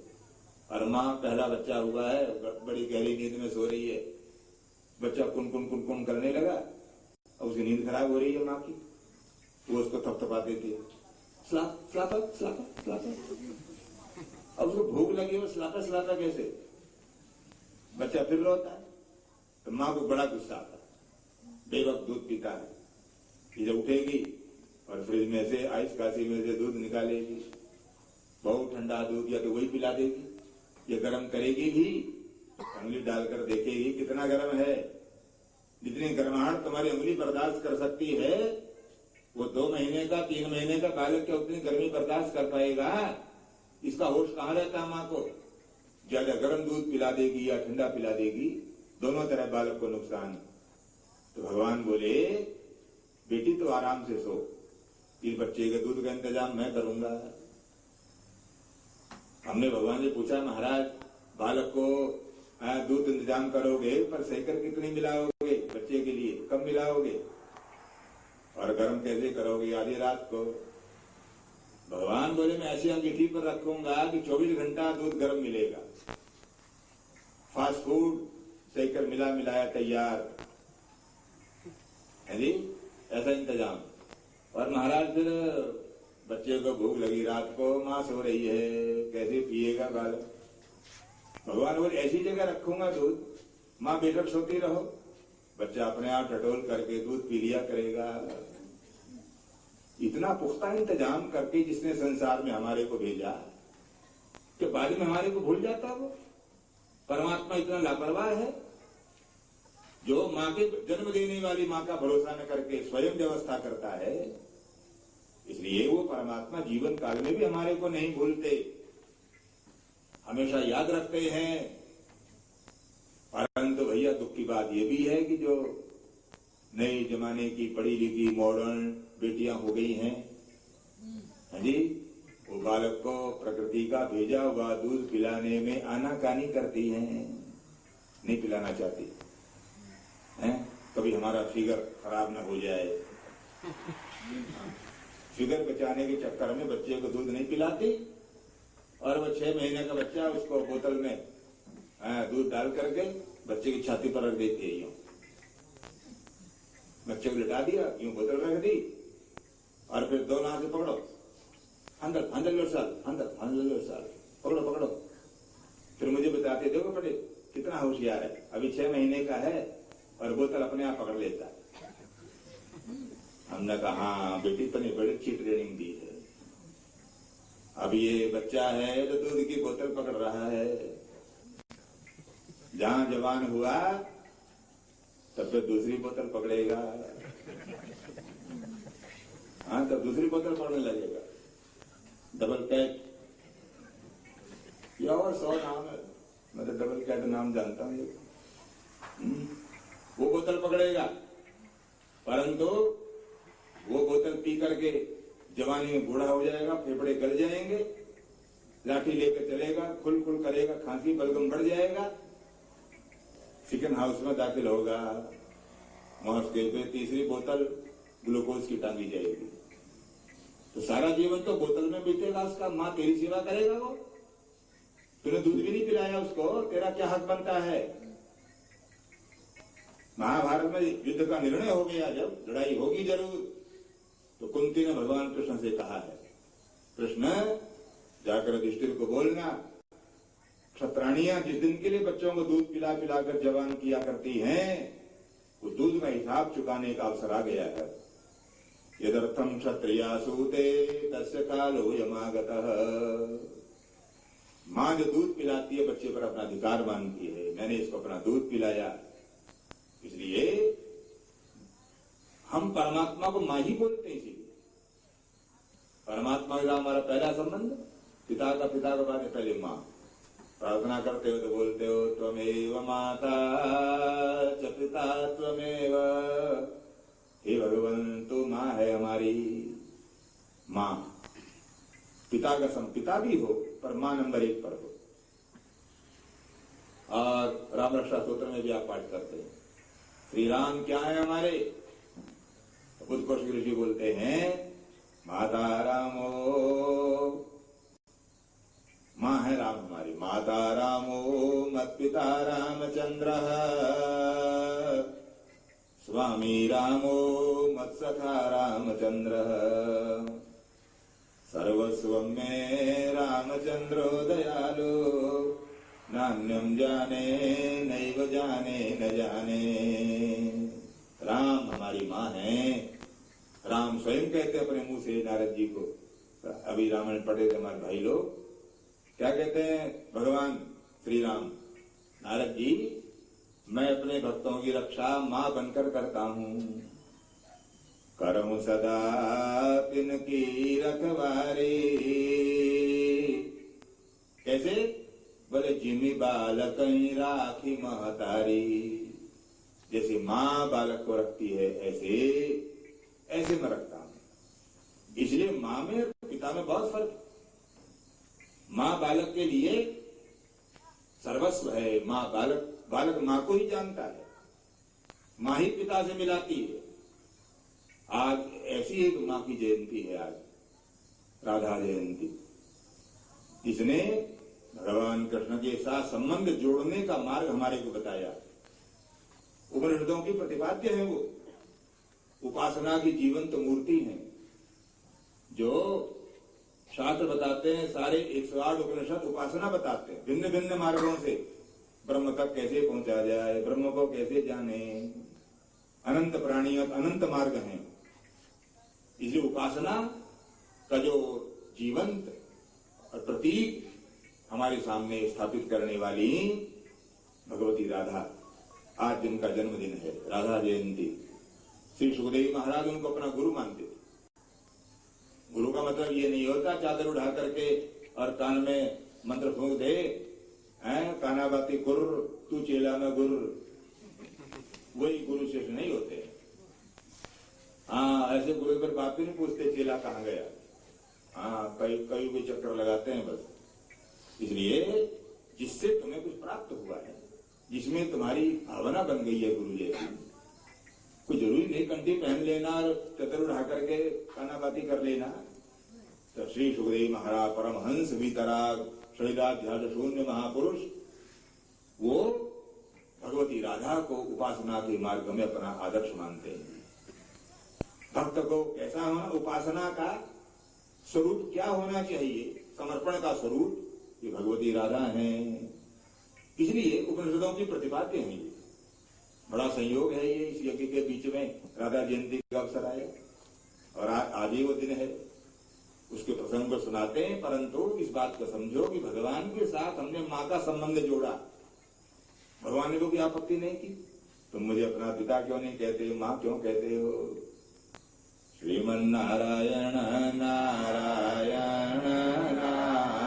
और माँ पहला बच्चा हुआ है, बड़ी गहरी नींद में सो रही है, बच्चा कुन कुन कुन कुन करने लगा और उसकी नींद खराब हो रही है माँ की, वो उसको थपथपा देती है, स्लाप स्लापा स्लापा स्लापा। अब उसको भूख लगी, वो स्लापा स्लापा कैसे, बच्चा फिर रोता है। तो माँ को बड़ा गुस्सा आता है, बेवक्त दूध पीता है। ये जब उठेगी और फ्रिज में से आइस काशी में से दूध निकालेगी, बहुत ठंडा दूध, या तो वही पिला देगी या गर्म करेगी भी, उंगली डालकर देखेगी कितना इतना गर्म है, जितनी गर्माहट तुम्हारी उंगली बर्दाश्त कर सकती है, वो 2 महीने का 3 महीने का बालक क्या उतनी गर्मी बर्दाश्त कर पाएगा? इसका होश कहाँ रहता है? माँ को ज्यादा गर्म दूध पिला देगी या ठंडा पिला देगी, दोनों तरह बालक को नुकसान। तो भगवान बोले बेटी तो आराम से सो, इस बच्चे के दूध का इंतजाम मैं करूंगा। हमने भगवान से पूछा, महाराज बालक को दूध इंतजाम करोगे पर सेकर कितनी मिलाओगे बच्चे के लिए, कब मिलाओगे, और गर्म कैसे करोगे आधी रात को? भगवान बोले मैं ऐसी अंगीठी पर रखूंगा कि 24 घंटा दूध गर्म मिलेगा, फास्ट फूड सेकर मिला मिलाया तैयार है जी, ऐसा इंतजाम। और महाराज फिर बच्चे को भूख लगी रात को, माँ सो रही है, कैसे पिएगा बालक? भगवान बोले ऐसी जगह रखूंगा दूध, माँ बेशक सोती रहो, बच्चा अपने आप टटोल करके दूध पी लिया करेगा। इतना पुख्ता इंतजाम करके जिसने संसार में हमारे को भेजा कि बाद में हमारे को भूल जाता वो। परमात्मा इतना लापरवाह है जो माँ के जन्म देने वाली माँ का भरोसा न करके स्वयं व्यवस्था करता है। इसलिए वो परमात्मा जीवन काल में भी हमारे को नहीं भूलते, हमेशा याद रखते हैं। परंतु भैया दुख की बात ये भी है कि जो नए जमाने की पढ़ी लिखी मॉडर्न बेटियां हो गई हैं, हाँ जी, वो बालक को प्रकृति का भेजा हुआ दूध पिलाने में आनाकानी करती हैं, नहीं पिलाना चाहती हैं। कभी हमारा फिगर खराब ना हो जाए, फिगर बचाने के चक्कर में बच्चे को दूध नहीं पिलाती, और वो 6 महीने का बच्चा उसको बोतल में दूध डाल करके बच्चे की छाती पर रख देती है। यूं बच्चे को लिटा दिया, यूं बोतल रख दी, और फिर दोनों हाथ से पकड़ो, अंदर अंदर लो साल, अंदर अंदर लो साल, पकड़ो पकड़ो। फिर मुझे बताते देखो बेटे कितना होशियार है, अभी 6 महीने का है और बोतल अपने आप पकड़ लेता है। हमने कहा हाँ बेटी तने बड़ी अच्छी ट्रेनिंग दी है, अब ये बच्चा है तो दूध की बोतल पकड़ रहा है, जहां जवान हुआ तब फिर दूसरी बोतल पकड़ेगा, हाँ तब दूसरी बोतल पकड़ने लगेगा। डबल कैट या और 100 नाम है, मैं तो डबल कैट नाम जानता हूं। वो बोतल पकड़ेगा, परंतु वो बोतल पी करके जवानी में बूढ़ा हो जाएगा, फेफड़े गल जाएंगे, लाठी लेकर चलेगा, खुल खुल करेगा, खांसी बलगम बढ़ जाएगा, चिकन हाउस में दाखिल होगा, वहां उसके पे तीसरी बोतल ग्लूकोज की टांगी जाएगी। तो सारा जीवन तो बोतल में बीतेगा उसका। माँ तेरी सेवा करेगा वो, तूने दूध भी नहीं पिलाया उसको, तेरा क्या हक बनता है? महाभारत में युद्ध का निर्णय हो गया, जब लड़ाई होगी जरूर, तो कुंती ने भगवान कृष्ण से कहा है, कृष्ण जाकर युधिष्ठिर को बोलना, क्षत्राणियां जिस दिन के लिए बच्चों को दूध पिला पिलाकर जवान किया करती हैं, उस दूध का हिसाब चुकाने का अवसर आ गया है। यदर्थम क्षत्रिया सूते तस्य कालो यमागतः। मां जो दूध पिलाती है बच्चे पर अपना अधिकार मानती है, मैंने इसको अपना दूध पिलाया, इसलिए हम परमात्मा को मां ही बोलते हैं। इसीलिए परमात्मा के साथ हमारा पहला संबंध पिता का बाद पहले मां। प्रार्थना करते हो तो बोलते हो त्वमेव माता च पिता त्वमेव, हे भगवान तू मां है हमारी। मां पिता का पिता भी हो पर मां नंबर 1 पर हो। और राम रक्षा स्तोत्र में भी आप पाठ करते हैं, श्री राम क्या है हमारे, तो बुद्ध कौशिक ऋषि बोलते हैं माता रामो, मां है राम हमारी। माता रामो मत्पिता रामचंद्र, स्वामी रामो मत्सखा रामचंद्र, सर्वस्वं में रामचंद्रो दयालु, नान्यम जाने नैव जाने न जाने। राम हमारी मां है। राम स्वयं कहते अपने मुंह से नारद जी को, अभी रामायण पढ़े थे हमारे भाई लोग, क्या कहते हैं भगवान श्री राम, नारद जी मैं अपने भक्तों की रक्षा मां बनकर करता हूं। करऊं सदा तिनकी रखवारी। कैसे? बोले जिमी बालक राखी महतारी। जैसे मां बालक को रखती है ऐसे मैं रखता हूं। इसलिए मां में और पिता में बहुत फर्क है। मां बालक के लिए सर्वस्व है। मां बालक मां को ही जानता है। मां ही पिता से मिलाती है। आज ऐसी एक मां की जयंती है, आज राधा जयंती। इसने भगवान कृष्ण के साथ संबंध जोड़ने का मार्ग हमारे को बताया। उपनिषदों की प्रतिपाद्य है वो, उपासना की जीवंत मूर्ति है। जो शास्त्र बताते हैं, सारे 108 उपनिषद उपासना बताते हैं, भिन्न भिन्न मार्गों से ब्रह्म तक कैसे पहुंचा जाए, ब्रह्म को कैसे जाने। अनंत प्राणी और अनंत मार्ग हैं। इसलिए उपासना का जो जीवंत और प्रतीक हमारे सामने स्थापित करने वाली भगवती राधा, आज जिनका जन्मदिन है, राधा जयंती। श्री सुखदेव महाराज उनको अपना गुरु मानते थे। गुरु का मतलब ये नहीं होता चादर उठा करके और कान में मंत्र फूंक दे, काना बाती गुर, तू चेला में गुर, वही गुरु शिष्य नहीं होते। हाँ, ऐसे गुरु पर बात भी नहीं पूछते चेला कहाँ गया। हाँ, कई कोई चक्कर लगाते हैं बस। इसलिए जिससे तुम्हें कुछ प्राप्त हुआ है, जिसमें तुम्हारी भावना बन गई है गुरु जैसी, कोई जरूरी नहीं कंठी पहन लेना और चतर उठा करके कानाबाती कर लेना। तो श्री सुखदेव महाराज परमहंस वितराग शरीराध्यास शून्य महापुरुष, वो भगवती राधा को उपासना के मार्ग में अपना आदर्श मानते हैं। भक्त को कैसा होना, उपासना का स्वरूप क्या होना चाहिए, समर्पण का स्वरूप, ये भगवती राधा है। इसलिए उपनिषदों की प्रतिपाद्य है। ये बड़ा संयोग है। ये इस यज्ञ के बीच में राधा जयंती का अवसर आया और आज ही वो दिन है। उसके प्रसंग को सुनाते हैं, परंतु इस बात को समझो कि भगवान के साथ हमने मां का संबंध जोड़ा। भगवान ने कोई आपत्ति नहीं की, तुम मुझे अपना पिता क्यों नहीं कहते, मां क्यों कहते हो। श्रीमन नारायण नारायण नारायण,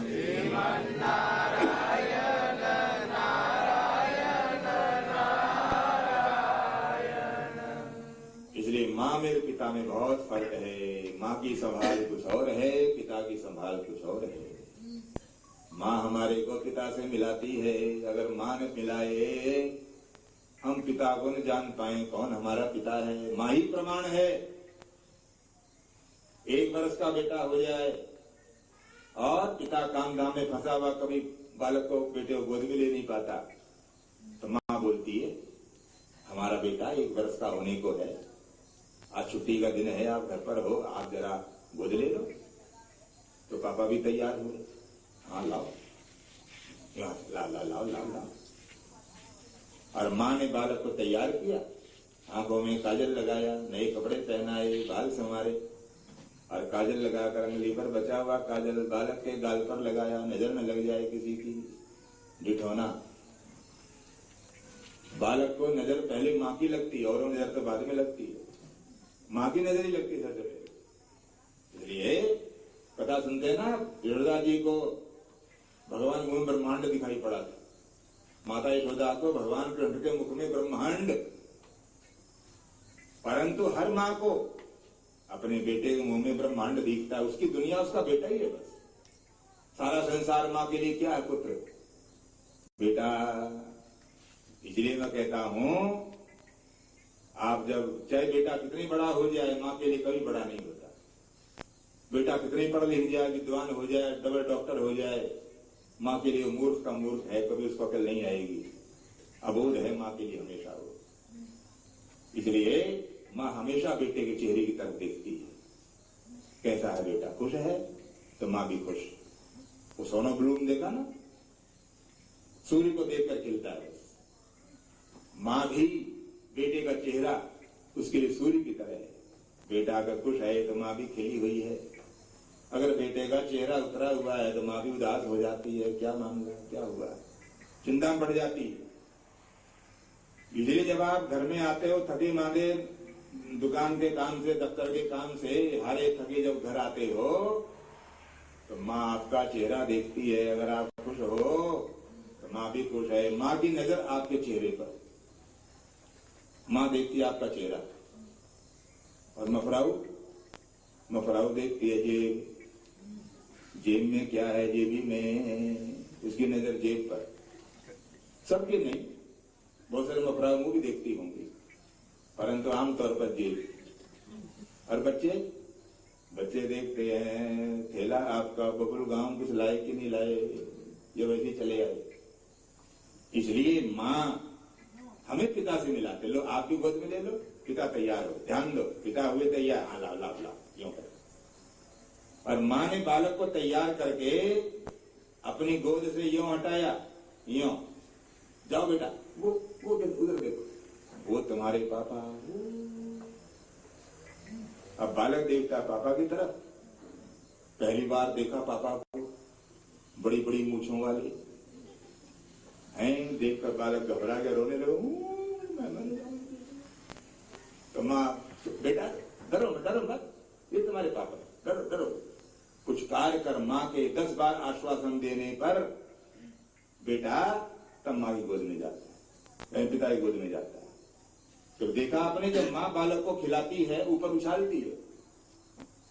श्रीमन नारायण नारायण नारायण। इसलिए माँ मेरे पिता में बहुत फर्क है। माँ की संभाल कुछ और है, पिता की संभाल कुछ और है। माँ हमारे को पिता से मिलाती है। अगर माँ ने मिलाए, हम पिता को न जान पाए कौन हमारा पिता है। माँ ही प्रमाण है। 1 वर्ष का बेटा हो जाए और पिता काम धाम में फंसा हुआ, कभी बालक को, बेटे को गोद में ले नहीं पाता, तो माँ बोलती है हमारा बेटा 1 वर्ष का होने को है, आज छुट्टी का दिन है, आप घर पर हो, आप जरा गोद ले लो। तो पापा भी तैयार हुए, हाँ लाओ, लाओ। और माँ ने बालक को तैयार किया, आंखों में काजल लगाया, नए कपड़े पहनाए, बाल संवारे और काजल लगाकर अंगली पर बचा हुआ काजल बालक के गाल पर लगाया, नजर न लग जाए किसी की। डिठौना। बालक को नजर पहले माँ की लगती है और नजर तो बाद में लगती है। माँ की नजर ही लगती है सबसे पहले। इसलिए कथा सुनते हैं ना, यशोदा जी को भगवान मुख में ब्रह्मांड दिखाई पड़ा था। माता यशोदा को भगवान कृष्ण के मुख में ब्रह्मांड, परंतु हर माँ को अपने बेटे के मुंह में ब्रह्मांड दिखता है। उसकी दुनिया उसका बेटा ही है बस। सारा संसार माँ के लिए क्या है? पुत्र, बेटा। इसलिए मैं कहता हूं, आप जब चाहे बेटा कितनी बड़ा हो जाए, माँ के लिए कभी बड़ा नहीं होता। बेटा कितनी पढ़ लिख जाए, विद्वान हो जाए, डबल डॉक्टर हो जाए, माँ के लिए मूर्ख का मूर्ख है, कभी उसको अकल नहीं आएगी। अबोध है माँ के लिए हमेशा वो। इसलिए माँ हमेशा बेटे के चेहरे की तरफ देखती है। कैसा है बेटा, खुश है? तो माँ भी खुश। वो सोनो ब्लूम देखा ना, सूर्य को देखकर खिलता है। माँ भी बेटे का चेहरा उसके लिए सूर्य की तरह है। बेटा अगर खुश है तो माँ भी खिली हुई है। अगर बेटे का चेहरा उतरा हुआ है तो माँ भी उदास हो जाती है। क्या मामला, क्या हुआ? चिंता में पड़ जाती है। इसलिए जब आप घर में आते हो थके मांदे दुकान के काम से, दफ्तर के काम से हारे थके जब घर आते हो तो माँ आपका चेहरा देखती है। अगर आप खुश हो तो माँ भी खुश है। माँ की नजर आपके चेहरे पर, माँ देखती है आपका चेहरा। और मफराऊ देखती है जेब में क्या है, जेबी में, उसकी नजर जेब पर। सबके नहीं, बहुत सारे मफराऊ भी देखती होंगी, परंतु आमतौर पर जेब। और बच्चे देखते हैं थैला आपका बबुल गांव कुछ लाए कि नहीं लाए, ये वैसे चले आए। इसलिए माँ हमें पिता से मिलाते, लो आप भी गोद में ले लो, पिता तैयार हो, ध्यान दो, पिता हुए तैयार, हाँ लाओ लाओ लाओ, यूं कर। और माँ ने बालक को तैयार करके अपनी गोद से यूं हटाया, यूं, जाओ बेटा, वो उधर देखो, वो तुम्हारे पापा। अब बालक देखता पापा की तरफ, पहली बार देखा पापा को, बड़ी बड़ी मूछों वाले हैं। देखकर बालक घबरा के रोने लगे, तो माँ, बेटा डरो मत, ये तुम्हारे पापा, डरो। कुछ कार्य कर माँ के 10 बार आश्वासन देने पर बेटा तब माँ की गोद में जाता है, पिता की गोद में जाता है। तो देखा आपने, जब माँ बालक को खिलाती है, ऊपर उछालती है,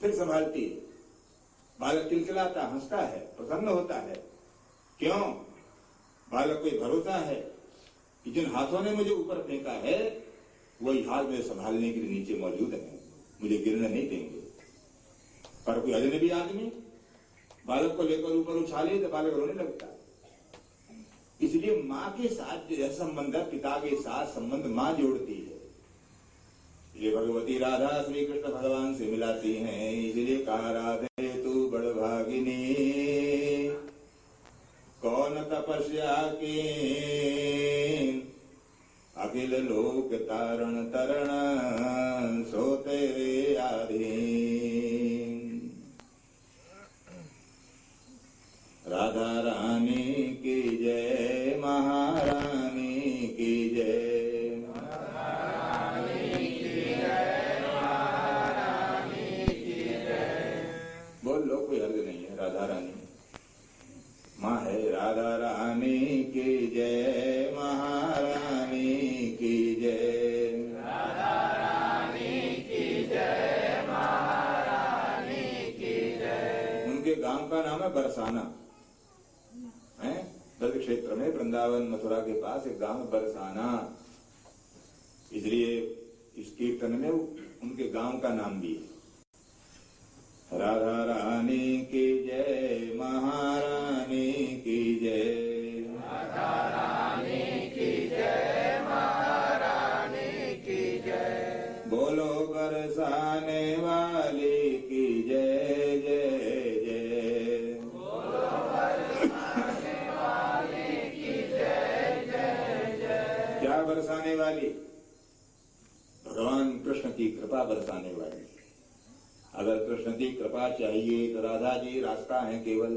फिर संभालती है, बालक खिलखिलाता, हंसता है, प्रसन्न होता है। क्यों? बालक को भरोसा है कि जिन हाथों ने मुझे ऊपर फेंका है वही हाथ मुझे संभालने के लिए नीचे मौजूद है, मुझे गिरने नहीं देंगे। पर कोई अजनबी आदमी बालक को लेकर ऊपर उछाले तो बालक रोने लगता है। इसलिए माँ के साथ जो संबंध है, पिता के साथ संबंध माँ जोड़ती है। ये भगवती राधा श्री कृष्ण भगवान से मिलाती हैं। इसलिए कहा, राधे तू बड़ भागिनी, कौन तपस्या की, अखिल लोक तारण तरण, सो तेरे आधीन। राधा रानी की जय, महारानी की जय, महारानी की जय, महारानी की जय। बोल लो, कोई अर्ज नहीं है। राधा रानी माँ है। राधा रानी की जय, महारानी की जय, राधा रानी की जय, महारानी की जय। उनके गांव का नाम है बरसाना, है ब्रज क्षेत्र में, वृंदावन मथुरा के पास एक गांव बरसाना। इसलिए इस कीर्तन में उनके गांव का नाम भी है। राधा रानी की जय, महारानी की जय, राधा रानी की जय, महारानी की जय। बोलो बरसाने वाली की जय जय जय, बोलो बरसाने वाली की जय जय जय। क्या बरसाने वाली? भगवान कृष्ण की कृपा बरसाने वाली। अगर कृष्ण की कृपा चाहिए तो राधा जी रास्ता है केवल।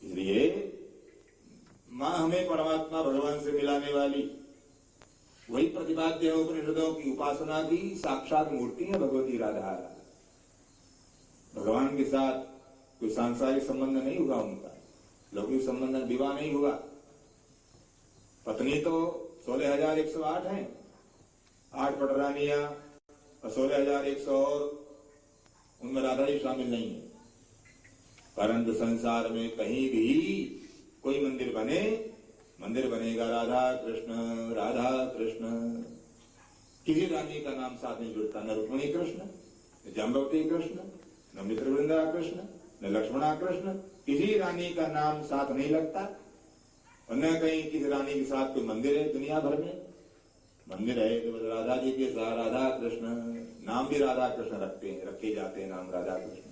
इसलिए माँ हमें परमात्मा भगवान से मिलाने वाली, वही प्रतिपाद्य है उपनिषदों की उपासना की साक्षात मूर्ति है भगवती राधा। भगवान के साथ कोई सांसारिक संबंध नहीं हुआ उनका, लौकिक संबंध, विवाह नहीं हुआ। पत्नी तो 16,108 हैं, 8 पटरानियां और 16,100 और उनमें राधा जी शामिल नहीं है। परंतु संसार में कहीं भी कोई मंदिर बनेगा राधा कृष्ण, किसी रानी का नाम साथ नहीं जुड़ता। न रुक्मिणी कृष्ण, न जाम्बवती कृष्ण, न मित्रवृंदा कृष्ण, न लक्ष्मणा कृष्ण, किसी रानी का नाम साथ नहीं लगता। और न कहीं किसी रानी के साथ कोई मंदिर है। दुनिया भर में मंदिर है तो बस राधा जी के साथ राधा कृष्ण, नाम भी राधा कृष्ण रखे जाते हैं, नाम राधा कृष्ण।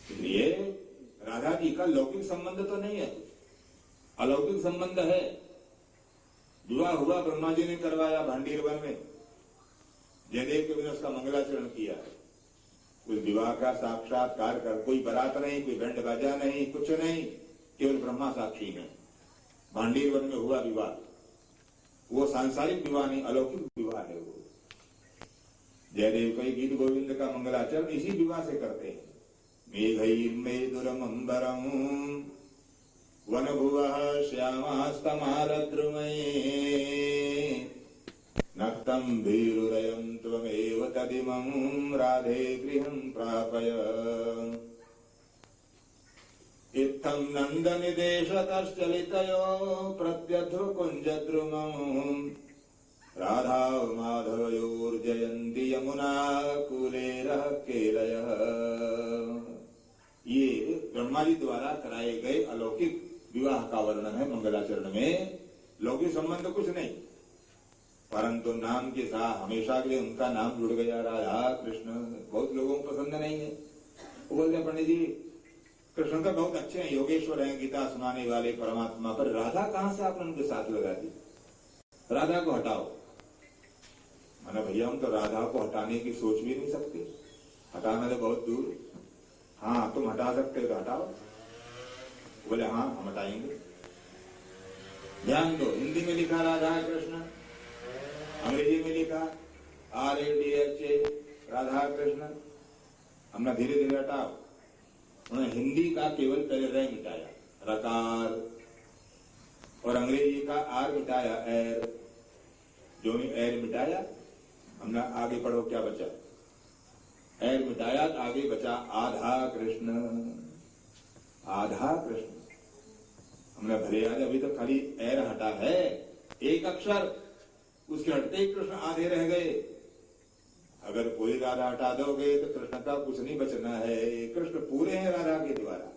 इसलिए राधा जी का लौकिक संबंध तो नहीं है, अलौकिक संबंध है। विवाह हुआ, ब्रह्मा जी ने करवाया भांडीर वन में, जयदेव के बिना उसका मंगलाचरण किया है। कोई विवाह का साक्षात्कार कर, कोई बारात नहीं, कोई बैंड बाजा नहीं, कुछ नहीं, केवल ब्रह्मा साक्षी है। भांडीर वन में हुआ विवाह, वो सांसारिक विवाह नहीं, अलौकिक विवाह है वो। जयदेव कई गीत गोविंद का मंगलाचरण इसी विवाह से करते हैं। मेघैर्मेदुरमंबरं वनभुवः श्यामास्तमालद्रुमये नक्तं भीरुरयं त्वमेव तदिमं राधे गृहं प्रापय। इत्थं नन्दनिदेशतश्चलितयो प्रत्यध्रुकुञ्जद्रुमम् राधा माधवयोर्जयन्ति यमुना कूलेरः केलयः। ये ब्रह्मा जी द्वारा कराए गए अलौकिक विवाह का वर्णन है मंगलाचरण में। लौकिक संबंध कुछ नहीं, परंतु नाम के साथ हमेशा के लिए उनका नाम जुड़ गया, राधा कृष्ण। बहुत लोगों को पसंद नहीं है, वो बोलते हैं पंडित जी कृष्ण तो बहुत अच्छे हैं, योगेश्वर हैं, गीता सुनाने वाले परमात्मा, पर राधा कहां से आपने उनके साथ लगा दी? राधा को हटाओ। मैंने भैया हम तो राधा को हटाने की सोच भी नहीं सकते, हटाना तो बहुत दूर। हाँ तुम हटा सकते हो तो हटाओ। बोले हाँ हम हटाएंगे। ध्यान दो, हिंदी में लिखा राधा कृष्ण, अंग्रेजी में लिखा RADHA राधा कृष्ण। हमने धीरे धीरे हटाओ। उन्होंने हिंदी का केवल पहले र मिटाया, रकार, और अंग्रेजी का R मिटाया, एर। जो भी एर मिटाया हमने, आगे पढ़ो क्या बचा? एर मिटाया तो आगे बचा आधा कृष्ण, आधा कृष्ण। हमने भले आज अभी तक खाली एर हटा है, एक अक्षर, उसके हटते ही कृष्ण आधे रह गए। अगर पूरी राधा हटा दोगे तो कृष्ण का कुछ नहीं बचना है। कृष्ण पूरे हैं राधा के द्वारा।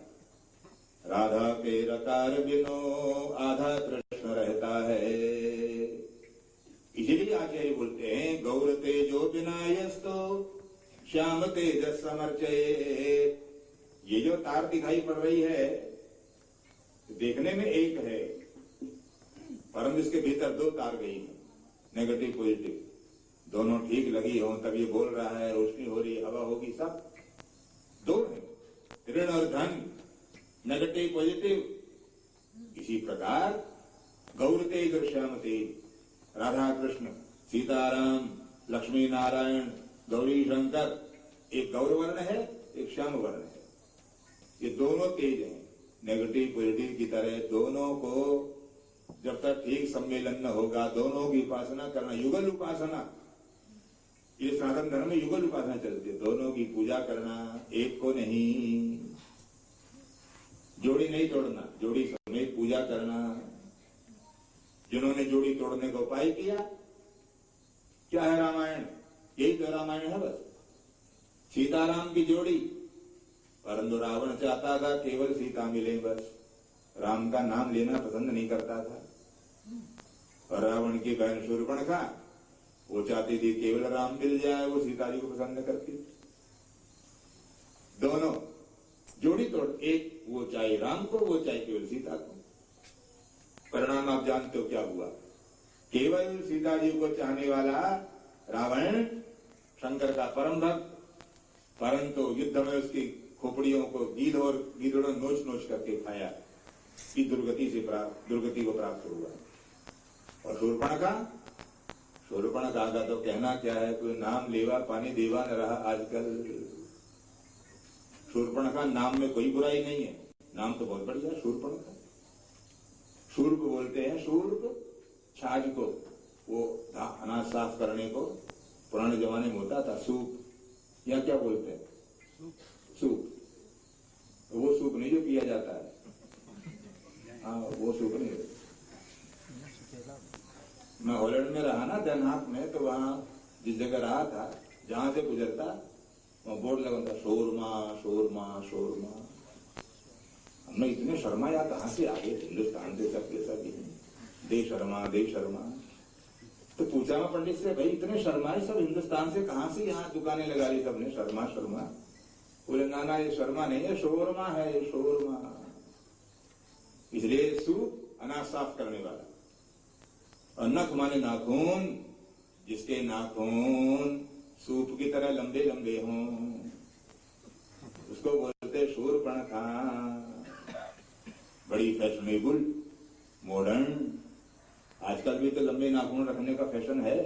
राधा के रकार बिनो आधा कृष्ण रहता है। इसलिए आचार्य बोलते हैं गौर तेजो बिना यस्तो श्याम तेजस समर्चये। ये जो तार दिखाई पड़ रही है देखने में एक है, परंतु इसके भीतर दो तार गई है, नेगेटिव पॉजिटिव दोनों ठीक लगी हो तब ये बोल रहा है, रोशनी हो रही, हवा होगी, सब दो है, ऋण और धन, नेगेटिव पॉजिटिव। इसी प्रकार गौर तेज और श्याम तेज, राधा कृष्ण, सीताराम, लक्ष्मी नारायण, गौरी शंकर, एक गौर वर्ण है, एक श्याम वर्ण है। ये दोनों तेज हैं, नेगेटिव पॉजिटिव की तरह। दोनों को जब तक ठीक सम्मेलन न होगा, दोनों की उपासना करना, युगल उपासना। ये सनातन धर्म में युगल उपासना चलती है, दोनों की पूजा करना, एक को नहीं। जोड़ी नहीं तोड़ना, जोड़ी समेत पूजा करना। जिन्होंने जोड़ी तोड़ने का उपाय किया, क्या है? रामायण, यही तो रामायण है बस। सीताराम की जोड़ी, परंतु रावण चाहता था केवल सीता मिले बस, राम का नाम लेना पसंद नहीं करता था। और रावण की बहन शूर्पणखा, वो चाहती थी केवल राम मिल जाए, वो सीता जी को पसंद करती। दोनों जोड़ी तोड़, एक वो चाहे राम को, वो चाहे केवल सीता को। परिणाम आप जानते हो क्या हुआ? केवल सीता जी को चाहने वाला रावण शंकर का परम भक्त, परंतु युद्ध में उसकी खोपड़ियों को गीदड़ों नोच नोच करके खाया, की दुर्गति को प्राप्त हुआ। और शूर्पणखा का तो कहना क्या है, कोई नाम लेवा पानी देवा न रहा आजकल। शूर्पणखा नाम में कोई बुराई नहीं है, नाम तो बहुत बढ़िया शूर्पणखा। शूर्प बोलते हैं, शूर्प छाछ को, वो अनाज साफ करने को पुराने जमाने में होता था सूप, या क्या बोलते हैं सूप। वो सूप नहीं जो पिया जाता है, हाँ वो सूप नहीं। मैं हॉलैंड में रहा ना, देनहाक में, तो वहां जिस जगह रहा था, जहां से गुजरता वहां बोर्ड लगा था, शोरमा शोरमा शोरमा। हमने इतने शर्माया, कहां से आगे, हिंदुस्तान से सब के सब दे शर्मा दे शर्मा। तो पूछा मैं पंडित से, भाई इतने शर्माए सब हिंदुस्तान से, कहां से यहाँ दुकानें लगा ली सबने शर्मा शर्मा? बोले ना ना, ये शर्मा नहीं है, शोरमा है, ये शोरमा। इसलिए सूप अनाज साफ करने वाला। और नख माने नाखून, जिसके नाखून सूप की तरह लंबे लंबे हों, उसको बोलते शूर्पणखा। बड़ी फैशनेबल मॉडर्न। आजकल भी तो लंबे नाखून रखने का फैशन है,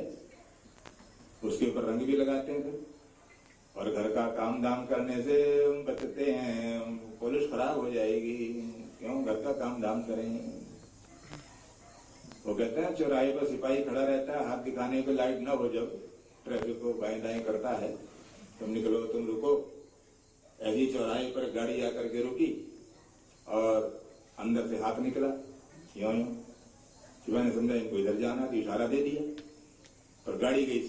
उसके ऊपर रंग भी लगाते हैं फिर। और घर का काम दाम करने से बचते हैं, पुलिस खराब हो जाएगी, क्यों घर का काम दाम करें। वो कहते हैं चौराहे पर सिपाही खड़ा रहता है, हाथ दिखाने पे लाइट ना हो, जब ट्रैफिक को बाएं दाएं करता है, तुम निकलो तुम रुको। ऐसी चौराहे पर गाड़ी आकर के रुकी और अंदर से हाथ निकला, यूं यूं। सिपाही ने समझा इनको इधर जाना, तो इशारा दे दिया, और गाड़ी गई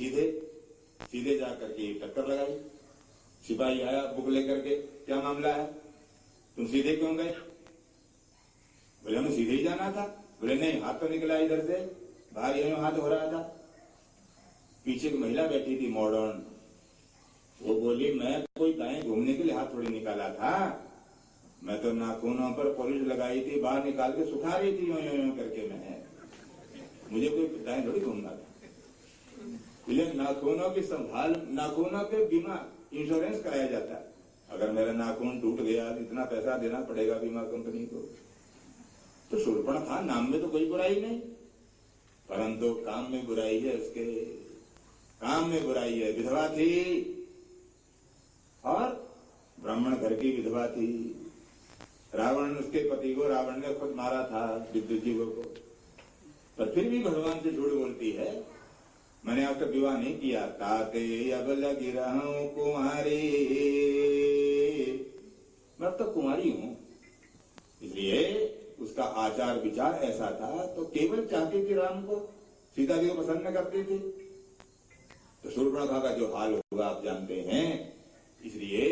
सीधे जाकर के टक्कर लगाई। सिपाही आया बुक लेकर के, क्या मामला है, तुम सीधे क्यों गए? बोले हमें सीधे ही जाना था। बोले नहीं, हाथ तो निकला इधर से, बाहर यूं हाथ हो रहा था। पीछे एक महिला बैठी थी मॉडर्न, वो बोली मैं कोई दाएं घूमने के लिए हाथ थोड़ी निकाला था, मैं तो नाखूनों पर पॉलिश लगाई थी, बाहर निकाल के सुखा रही थी यूं यूं करके, मैं मुझे कोई दाएं थोड़ी घूमना था। इसलिए नाखूनों की संभाल, नाखूनों के बीमा इंश्योरेंस कराया जाता है। अगर मेरा नाखून टूट गया तो इतना पैसा देना पड़ेगा बीमा कंपनी को। तो शूर्पणखा नाम में तो कोई बुराई नहीं, परंतु काम में बुराई है, उसके काम में बुराई है। विधवा थी और ब्राह्मण घर की विधवा थी। रावण, उसके पति को रावण ने खुद मारा था, विद्युत जीवों को, पर फिर भी भगवान से झूठ बोलती है, मैंने अब तक विवाह नहीं किया। ताते अब लगी रहूं कुमारी, मैं अब तक कुमारी हूं। इसलिए उसका आचार विचार ऐसा था, तो केवल चाहती थी राम को, सीता जी को पसंद न करती थी। तो शूर्पणखा का जो हाल होगा आप जानते हैं। इसलिए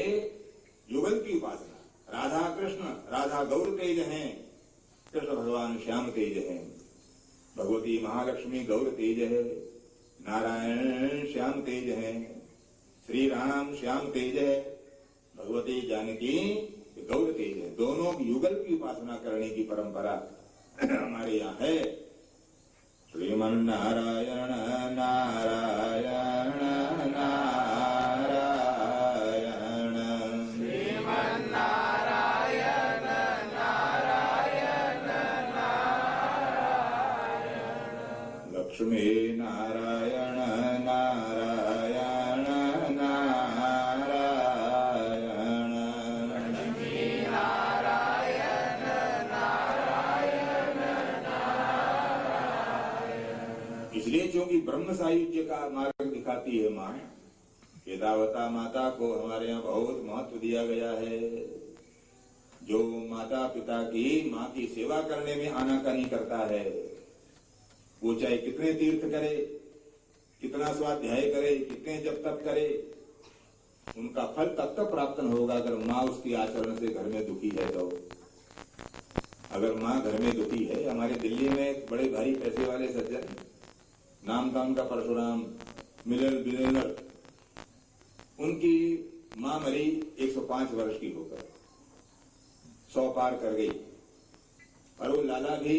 युगल की उपासना, राधा कृष्ण, राधा गौर तेज हैं, कृष्ण भगवान श्याम तेज हैं, भगवती महालक्ष्मी गौर तेज है, नारायण श्याम तेज है, श्री राम श्याम तेज है, भगवती जानकी गौर तेज है। दोनों युगल की उपासना करने की परंपरा हमारे यहाँ है। श्रीमन नारायण नारायण नारायण, श्रीमन नारायण नारायण नारायण, लक्ष्मी नारायण नारायण नारायण, लक्ष्मी नारायण नारायण नारायण। इसलिए क्योंकि ब्रह्म सायुज्य का मार्ग दिखाती है माँ, एतावता माता को हमारे यहाँ बहुत महत्व दिया गया है। जो माता पिता की, माँ की सेवा करने में आनाकानी करता है, वो चाहे कितने तीर्थ करे, कितना स्वाध्याय करे, कितने जप तप करे, उनका फल तब तक प्राप्त न होगा अगर माँ उसकी आचरण से घर में दुखी है। तो अगर माँ घर में दुखी है, हमारे दिल्ली में एक बड़े भारी पैसे वाले सज्जन, नाम था उनका परशुराम, मिलियनर, उनकी माँ मरी 105 वर्ष की होकर, 100 पार कर गई, और वो लाला भी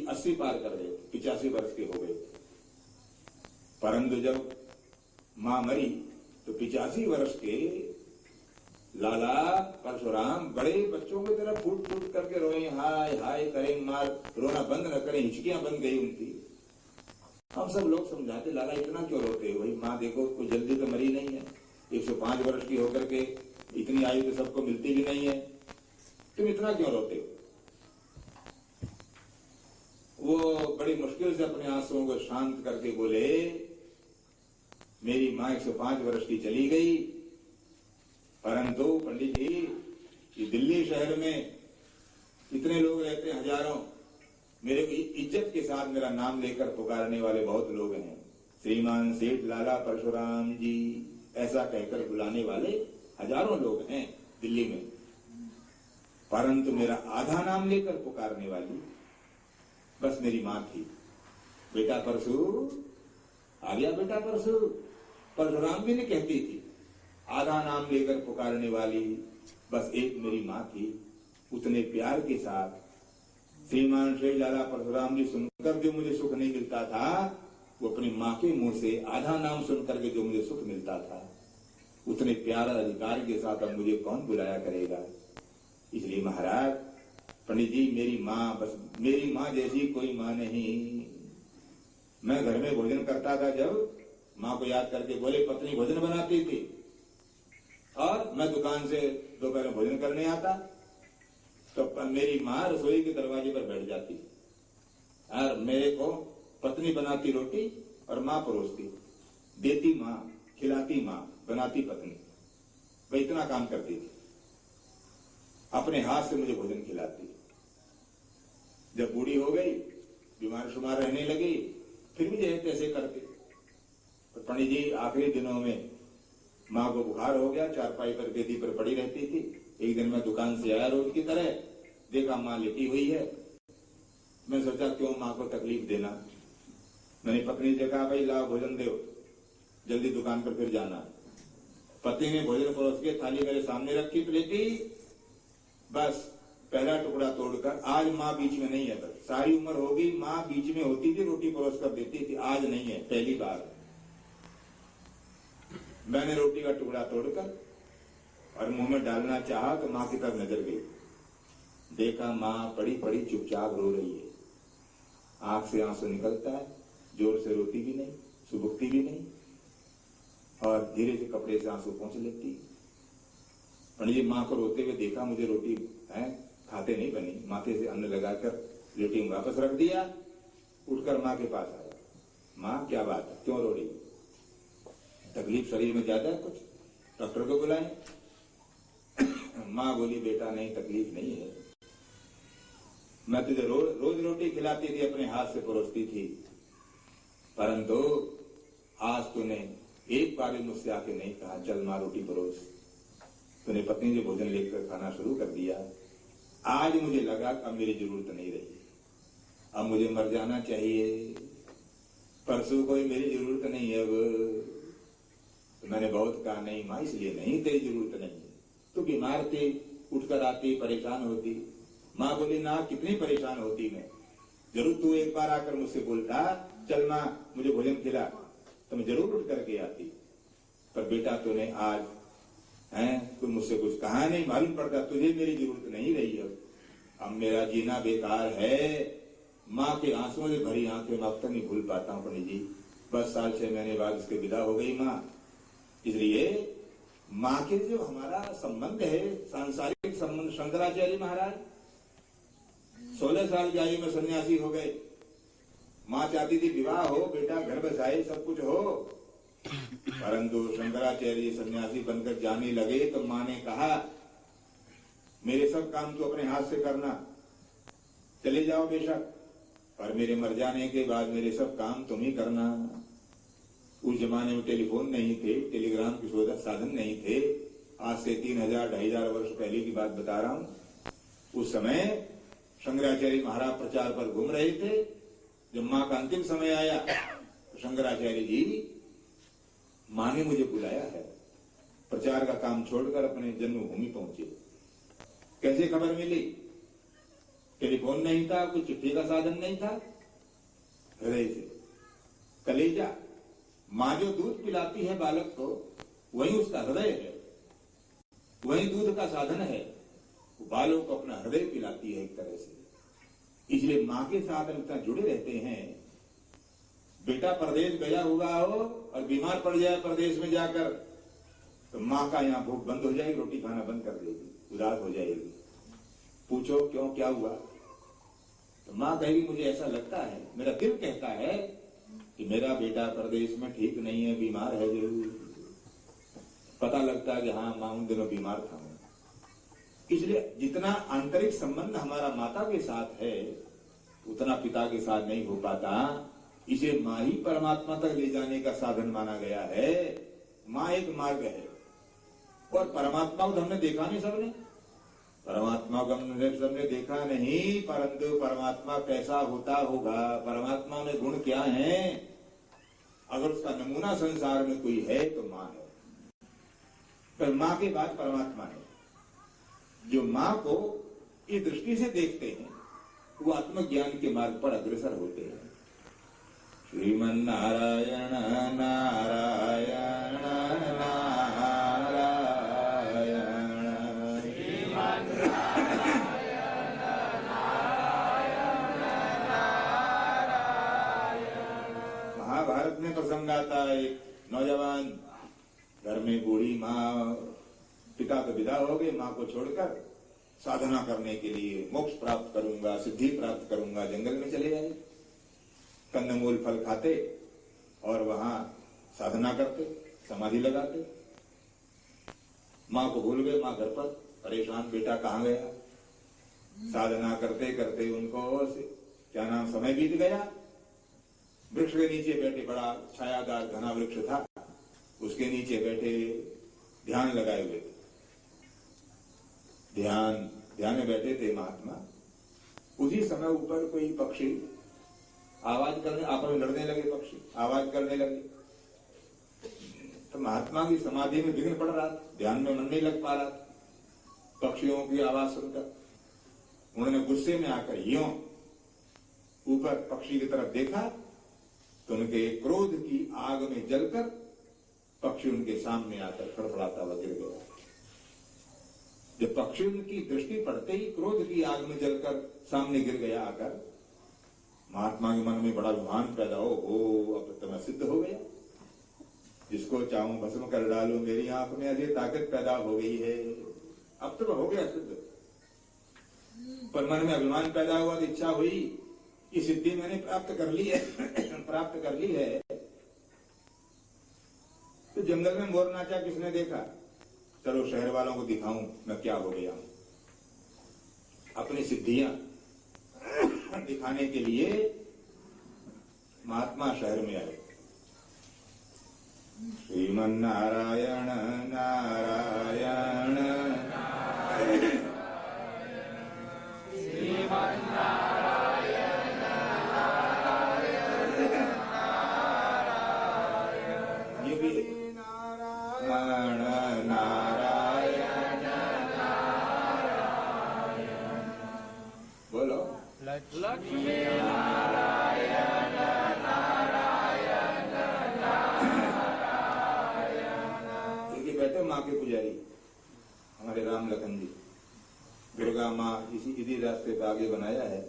80 पार कर गए, 85 वर्ष के हो गए। परंतु जब माँ मरी तो 85 वर्ष के लाला परशुराम बड़े बच्चों की तरह फूट फूट करके रोए, हाय हाय करें, मार रोना बंद न करें, हिचकियां बन गई उनकी। हम सब लोग समझाते, लाला इतना क्यों रोते हो भाई, माँ देखो कोई जल्दी तो मरी नहीं है, 105 वर्ष की होकर के, इतनी आयु तो सबको मिलती भी नहीं है, तुम इतना क्यों रोते हो? वो बड़ी मुश्किल से अपने आंसुओं को शांत करके बोले, मेरी माँ 105 वर्ष की चली गई, परंतु पंडित जी ये दिल्ली शहर में इतने लोग रहते हैं, हजारों, मेरे इज्जत के साथ मेरा नाम लेकर पुकारने वाले बहुत लोग हैं, श्रीमान सेठ लाला परशुराम जी, ऐसा कहकर बुलाने वाले हजारों लोग हैं दिल्ली में, परंतु मेरा आधा नाम लेकर पुकारने वाली बस मेरी माँ थी। बेटा परशु आ गया, बेटा परशु, परशुराम भी नहीं कहती थी, आधा नाम लेकर पुकारने वाली बस एक मेरी माँ थी। उतने प्यार के साथ श्रीमान श्री लाला परशुराम जी सुनकर जो मुझे सुख नहीं मिलता था, वो अपनी माँ के मुंह से आधा नाम सुनकर के जो मुझे सुख मिलता था, उतने प्यार अधिकार के साथ अब मुझे कौन बुलाया करेगा। इसलिए महाराज पंडित जी मेरी माँ, बस मेरी माँ जैसी कोई माँ नहीं। मैं घर में भोजन करता था, जब माँ को याद करके बोले, पत्नी भोजन बनाती थी और मैं दुकान से दोपहर में भोजन करने आता, तो मेरी माँ रसोई के दरवाजे पर बैठ जाती और मेरे को पत्नी बनाती रोटी और माँ परोसती, देती माँ, खिलाती माँ, बनाती पत्नी। वह इतना काम करती थी, अपने हाथ से मुझे भोजन खिलाती। जब बूढ़ी हो गई, बीमार शुमार रहने लगी, फिर भी जैसे तैसे करती। तो पंडित जी आखिरी दिनों में माँ को बुखार हो गया, चारपाई पर बेदी पर पड़ी रहती थी। एक दिन मैं दुकान से आया रोज की तरह, देखा माँ लेटी हुई है। मैं सोचा क्यों माँ को तकलीफ देना। मैंने पत्नी से कहा, भाई लाओ भोजन दो, जल्दी दुकान पर फिर जाना। पति ने भोजन परोस के थाली मेरे सामने रखी, प्लेटी, बस पहला टुकड़ा तोड़कर, आज माँ बीच में नहीं है। बस सारी उम्र होगी माँ बीच में होती थी, रोटी परोस कर देती थी, आज नहीं है, पहली बार। मैंने रोटी का टुकड़ा तोड़कर और मुंह में डालना चाहा तो माँ की तरफ नजर गई। देखा माँ पड़ी पड़ी चुपचाप रो रही है, आंख से आंसू निकलता है, जोर से रोती भी नहीं, सुबकती भी नहीं, और धीरे से कपड़े से आंसू पोंछ लेती। पंडित जी माँ को रोते हुए देखा, मुझे रोटी है खाते नहीं बनी, माथे से अन्न लगाकर लेटी वापस रख दिया। उठकर माँ के पास आया, माँ क्या बात है, क्यों रो रही, तकलीफ शरीर में ज्यादा है, कुछ डॉक्टर को बुलाएं। माँ बोली, बेटा नहीं, तकलीफ नहीं है, मैं तुझे रोज रोटी खिलाती थी, अपने हाथ से परोसती थी, परंतु आज तूने एक बार भी मुझसे आके नहीं कहा, चल माँ रोटी परोस। तूने पत्नी से भोजन लेकर खाना शुरू कर दिया। आज मुझे लगा अब मेरी जरूरत नहीं रही, अब मुझे मर जाना चाहिए, परसों कोई मेरी जरूरत नहीं है। अब तो मैंने बहुत कहा, नहीं माँ इसलिए नहीं, तेरी जरूरत नहीं है, तू बीमार थी, उठकर आती, परेशान होती। माँ बोली, ना कितनी परेशान होती मैं, जरूर तू एक बार आकर मुझसे बोलता, चल माँ मुझे भोजन खिला, तो मैं जरूर उठ करके आती। पर बेटा तूने आज तू मुझसे कुछ कहा नहीं, मालूम पड़ता तुझे मेरी जरूरत नहीं रही। अब मेरा जीना बेकार है। माँ के आंसुओं से भरी आंखें मैं अब तक नहीं भूल पाता हूँ पंडित जी। बस 6 महीने बाद उसके विदा हो गई माँ। इसलिए माँ के जो हमारा संबंध है, सांसारिक संबंध, शंकराचार्य महाराज 16 साल की आयु में सन्यासी हो गए। माँ चाहती थी विवाह हो, बेटा घर बसाए, सब कुछ हो, परंतु शंकराचार्य सन्यासी बनकर जाने लगे तो माँ ने कहा, मेरे सब काम तो अपने हाथ से करना, चले जाओ बेशक, पर मेरे मर जाने के बाद मेरे सब काम तुम ही करना। उस जमाने में टेलीफोन नहीं थे, टेलीग्राम के साधन नहीं थे। आज से 3000-2500 वर्ष पहले की बात बता रहा हूं। उस समय शंकराचार्य महाराज प्रचार पर घूम रहे थे। जब माँ का अंतिम समय आया तो शंकराचार्य जी, माँ ने मुझे बुलाया है, प्रचार का काम छोड़कर अपने जन्मभूमि पहुंचे। कैसे खबर मिली? टेलीफोन नहीं था, कुछ चिट्ठी का साधन नहीं था, हृदय से, कलेजा। माँ जो दूध पिलाती है बालक को, वही उसका हृदय है, वही दूध का साधन है। वो बालक को अपना हृदय पिलाती है एक तरह से। इसलिए माँ के साथ हम इतना जुड़े रहते हैं। बेटा परदेश गया हुआ हो और बीमार पड़ जाए परदेश में जाकर, तो माँ का यहाँ भूख बंद हो जाएगी, रोटी खाना बंद कर देगी, उदास हो जाएगी। पूछो क्यों, क्या हुआ? तो माँ कहेगी, मुझे ऐसा लगता है, मेरा दिल कहता है कि मेरा बेटा परदेश में ठीक नहीं है, बीमार है जरूर। पता लगता है कि हाँ माँ उन दिनों बीमार था। इसलिए जितना आंतरिक संबंध हमारा माता के साथ है, उतना पिता के साथ नहीं हो पाता। इसे माँ ही परमात्मा तक ले जाने का साधन माना गया है। माँ एक मार्ग है, और परमात्मा को हमने देखा नहीं सबने, परमात्मा को हमने सबने देखा नहीं, परंतु परमात्मा कैसा होता होगा, परमात्मा में गुण क्या है, अगर उसका नमूना संसार में कोई है तो माँ है। पर माँ के बाद परमात्मा है। जो माँ को इस दृष्टि से देखते हैं, वो आत्मज्ञान के मार्ग पर अग्रसर होते हैं। श्रीमन नारायण नारायण नारायण, श्रीमन नारायण में प्रसंग आता है, नौजवान घर में बूढ़ी माँ, पिता तो विदा हो गए, माँ को छोड़कर साधना करने के लिए मोक्ष प्राप्त करूंगा, सिद्धि प्राप्त करूंगा, जंगल में चले जाए, कंदमूल फल खाते और वहां साधना करते, समाधि लगाते। माँ को भूल गए, माँ घर पर परेशान, बेटा कहाँ गया। साधना करते करते उनको क्या नाम समय बीत गया। वृक्ष के नीचे बैठे, बड़ा छायादार घना वृक्ष था, उसके नीचे बैठे ध्यान लगाए हुए थे। ध्यान में बैठे थे महात्मा। उसी समय ऊपर कोई पक्षी आवाज करने, आपस में लड़ने लगे, पक्षी आवाज करने लगे। तो महात्मा की समाधि में विघ्न पड़ रहा था, ध्यान में मन नहीं लग पा रहा था पक्षियों की आवाज सुनकर। उन्होंने गुस्से में आकर यूं ऊपर पक्षी की तरफ देखा तो उनके क्रोध की आग में जलकर पक्षी उनके सामने आकर फड़फड़ाता हुआ गिर गया। जब पक्षी उनकी दृष्टि पड़ते ही क्रोध की आग में जलकर सामने गिर गया आकर, महात्मा के मन में बड़ा विमान पैदा हो, अब तो मैं सिद्ध हो गया, जिसको चाहूं भस्म कर डालूं, मेरी आंख में अजय ताकत पैदा हो गई है, अब तो हो गया सिद्ध। पर मन में अभिमान पैदा हुआ, इच्छा हुई कि सिद्धि मैंने प्राप्त कर ली है प्राप्त कर ली है। तो जंगल में मोर नाचा किसने देखा, चलो शहर वालों को दिखाऊं मैं क्या हो गया हूं। अपनी सिद्धियां दिखाने के लिए महात्मा शहर में आए। श्रीमन नारायण नारायण श्रीमन नारायण नारायण नारायण। ये भी नारायण नारायण नारायण। बोलो लक्ष्मी नारायण नारायण नारायण। इनके बैठे माँ के पुजारी हमारे राम लखन जी। दुर्गा माँ इसी रास्ते पे आगे बनाया है,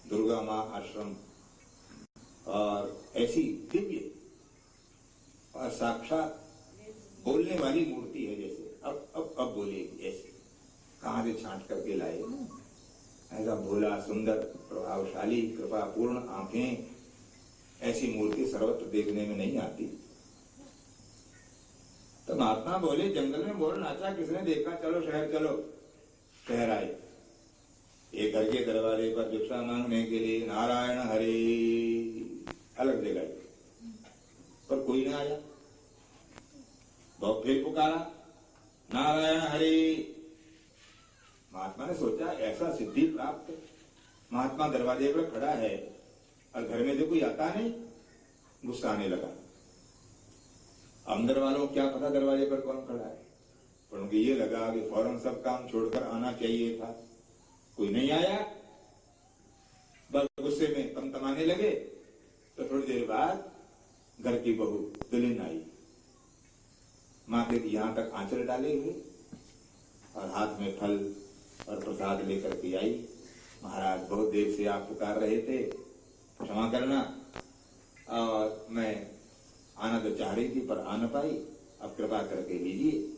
दुर्गा माँ आश्रम। और ऐसी दिव्य और साक्षात बोलने वाली मूर्ति है, जैसे अब बोलेगी ऐसे, कहाँ से छांट करके लाए। ऐसा भोला सुंदर प्रभावशाली कृपापूर्ण आंखें, ऐसी मूर्ति सर्वत्र देखने में नहीं आती। तो महात्मा बोले, जंगल में मोर नाचा किसने देखा, चलो शहर चलो। शहर आए, एक घर के दरवाजे पर भिक्षा मांगने के लिए नारायण हरि अलग जगह, पर कोई ना आया। बहुत फिर पुकारा नारायण हरि। महात्मा ने सोचा ऐसा सिद्धि प्राप्त, महात्मा दरवाजे पर खड़ा है और घर में जो कोई आता नहीं, गुस्सा आने लगा। अंदर वालों को क्या पता दरवाजे पर कौन खड़ा है, पर उनको ये लगा कि फौरन सब काम छोड़कर आना चाहिए था, कोई नहीं आया। बस गुस्से में तमतमाने लगे। तो थोड़ी देर बाद घर की बहू दुल्हन आई, माथे की यहां तक आंचल डाले हुए और हाथ में फल और प्रसाद लेकर के आई। महाराज बहुत देर से आप पुकार रहे थे, क्षमा करना, और मैं आना तो चाह रही थी पर आ न पाई, अब कृपा करके लीजिए,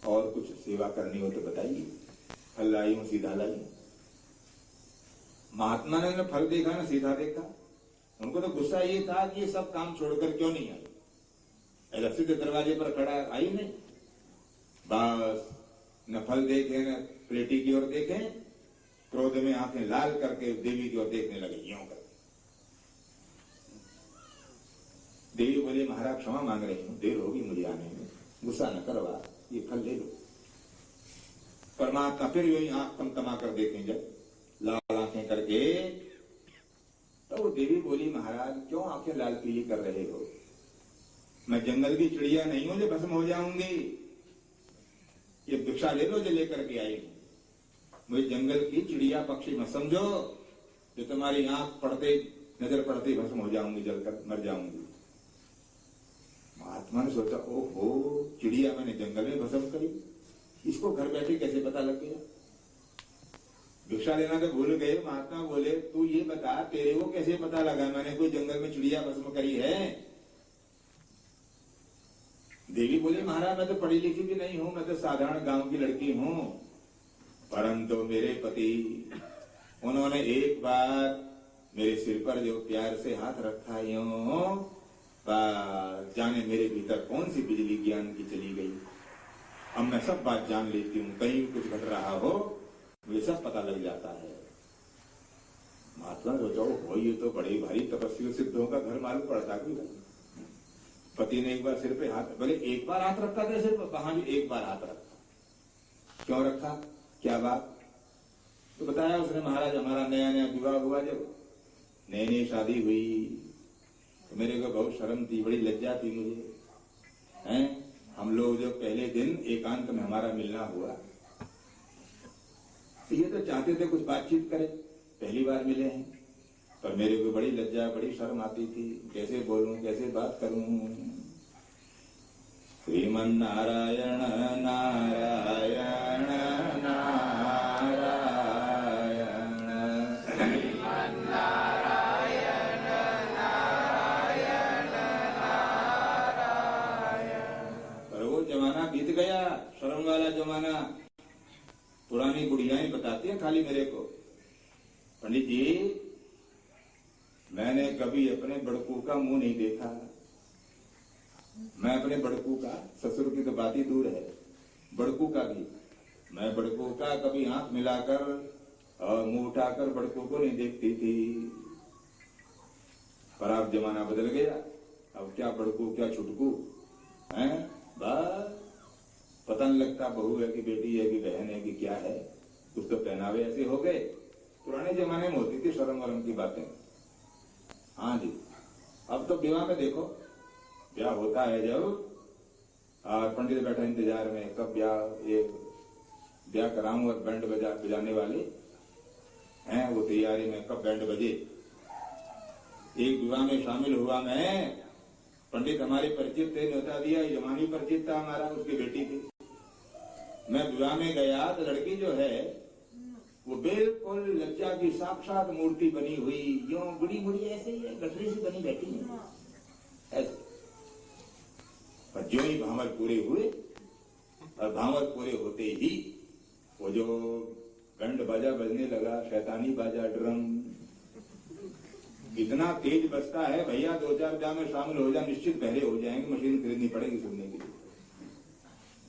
और कुछ सेवा करनी हो तो बताइए। फल लाई हूं, सीधा लाई। महात्मा ने फल देखा ना सीधा देखा, उनको तो गुस्सा ये था कि ये सब काम छोड़कर क्यों नहीं आई, ऐसा सीधे दरवाजे पर खड़ा आई नहीं। बस न फल देखे न प्लेटी की ओर देखे, क्रोध में आंखें लाल करके देवी की ओर देखने लगे यूं करके। देवी बोले, महाराज क्षमा मांग रही हूं, देर होगी मुझे आने में, गुस्सा न करवा, ये फल ले लो। परमात्मा फिर यूं आंख तमतमा कर देखें जब लाल आंखें करके, तो वो देवी बोली, महाराज क्यों आंखें लाल पीली कर रहे हो, मैं जंगल की चिड़िया नहीं हूं जो भस्म हो जाऊंगी, ये भिक्षा ले लो जो लेकर के आई। मुझे जंगल की चिड़िया पक्षी मत समझो जो तुम्हारी आंख पड़ते नजर पड़ते भस्म हो जाऊंगी, जलकर मर जाऊंगी। महात्मा ने सोचा, ओहो चिड़िया मैंने जंगल में भस्म करी, इसको घर बैठे कैसे पता लग गया। भिक्षा लेना तो भूल गए। महात्मा बोले, तू ये बता तेरे को कैसे पता लगा मैंने कोई जंगल में चिड़िया भस्म करी है। देवी बोली महाराज मैं तो पढ़ी लिखी भी नहीं हूं, मैं तो साधारण गांव की लड़की हूं, परंतु मेरे पति उन्होंने एक बार मेरे सिर पर जो प्यार से हाथ रखा यूं, जाने मेरे भीतर कौन सी बिजली ज्ञान की चली गई। अब मैं सब बात जान लेती हूँ, कहीं कुछ घट रहा हो मुझे सब पता लग जाता है। महात्मा सोचो हो ये तो बड़े भारी तपस्वी सिद्धों का घर मालूम पड़ता कि पति ने एक बार सिर पे हाथ, बोले एक बार हाथ रखा था सिर पर, कहां भी एक बार हाथ रखा। क्यों रखा, क्या बात, तो बताया उसने महाराज हमारा नया नया विवाह हुआ, जब नई नई शादी हुई तो मेरे को बहुत शर्म थी, बड़ी लज्जा थी मुझे, हैं। हम लोग जो पहले दिन एकांत में हमारा मिलना हुआ तो ये तो चाहते थे कुछ बातचीत करें, पहली बार मिले हैं, पर मेरे को बड़ी लज्जा बड़ी शर्म आती थी, कैसे बोलूं कैसे बात करूं। श्रीमन नारायण नारायण नारायण श्रीमन नारायण नारायण नारायण। पर वो जमाना बीत गया, शर्म वाला जमाना। पुरानी बुढ़ियाएं बताती हैं खाली मेरे को, पंडित जी मैंने कभी अपने बड़कू का मुंह नहीं देखा, मैं अपने बड़कू का, ससुर की तो बात ही दूर है, बड़कू का भी, मैं बड़कू का कभी आंख मिलाकर और मुंह उठाकर बड़कू को नहीं देखती थी। पर अब जमाना बदल गया, अब क्या बड़कू क्या छुटकू हैं, बस पता नहीं लगता बहू है कि बेटी है कि बहन है कि क्या है। कुछ तो पहनावे ऐसे हो गए, पुराने जमाने में होती थी शर्म वरम की बातें। हाँ जी, अब तो विवाह में देखो, ब्याह होता है जब और पंडित बैठा इंतजार में कब ब्याह, ये ब्याह कराऊं, और बैंड बजाने वाले हैं वो तैयारी में कब बैंड बजे। एक विवाह में शामिल हुआ मैं, पंडित हमारे परिचित थे, न्योता दिया, जमानी परिचित था हमारा, उसकी बेटी थी। मैं विवाह में गया तो लड़की जो है वो बिल्कुल लज्जा की साक्षात मूर्ति बनी हुई, यूं बुढ़ी बुढ़ी ऐसे ही है, गठरी सी बनी बैठी है ऐसे। पर जो ही भावर पूरे हुए, और भावर पूरे होते ही वो जो बैंड बाजा बजने लगा, शैतानी बाजा, ड्रम, इतना तेज बजता है भैया, 2-4 ब्याह में शामिल हो जा निश्चित बहरे हो जाएंगे, मशीन खरीदनी पड़ेगी सुनने के लिए।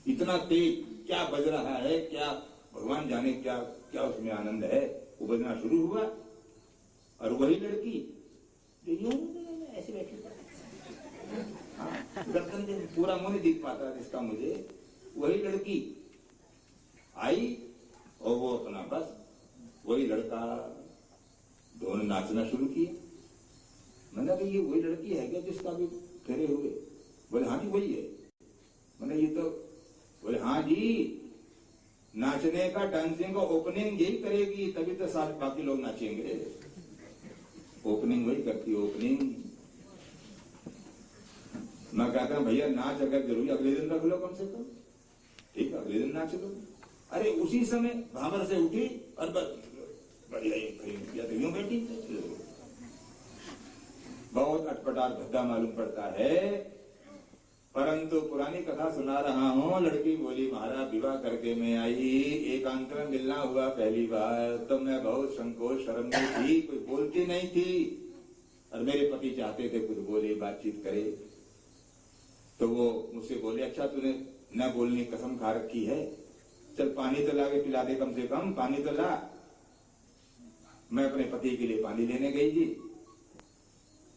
इतना तेज क्या बज रहा है, क्या भगवान जाने क्या क्या उसमें आनंद है। वो बजना शुरू हुआ और वही लड़की जो यूं ऐसे बैठी, गर्दन से पूरा मुंह नहीं दिख पाता जिसका मुझे, वही लड़की आई और वो अपना बस वही लड़का दोनों नाचना शुरू किए। मैंने कहा ये वही लड़की है क्या जिसका भी फेरे हुए? बोले हाँ जी वही है। मैंने ये तो, बोले हाँ जी, नाचने का डांसिंग का ओपनिंग यही करेगी तभी तो सारे बाकी लोग नाचेंगे। ओपनिंग वही करती, ओपनिंग। मैं कहता हूं भैया नाच अगर जरूरी अगले दिन रख लो कम से कम, ठीक है अगले दिन नाच लो। अरे उसी समय भावर से उठी और बस बढ़िया या तो यूं बैठी। बहुत अटपटार भद्दा मालूम पड़ता है, परंतु पुरानी कथा सुना रहा हूं। लड़की बोली महाराज विवाह करके मैं आई, एकांत में मिलना हुआ पहली बार, तो मैं बहुत संकोच शर्म में थी, कुछ बोलती नहीं थी, और मेरे पति चाहते थे कुछ बोले बातचीत करे। तो वो मुझसे बोले अच्छा तूने न बोलने की कसम खा रखी है, चल पानी तो ला के पिला दे, कम से कम पानी तो ला। मैं अपने पति के लिए पानी लेने गई जी।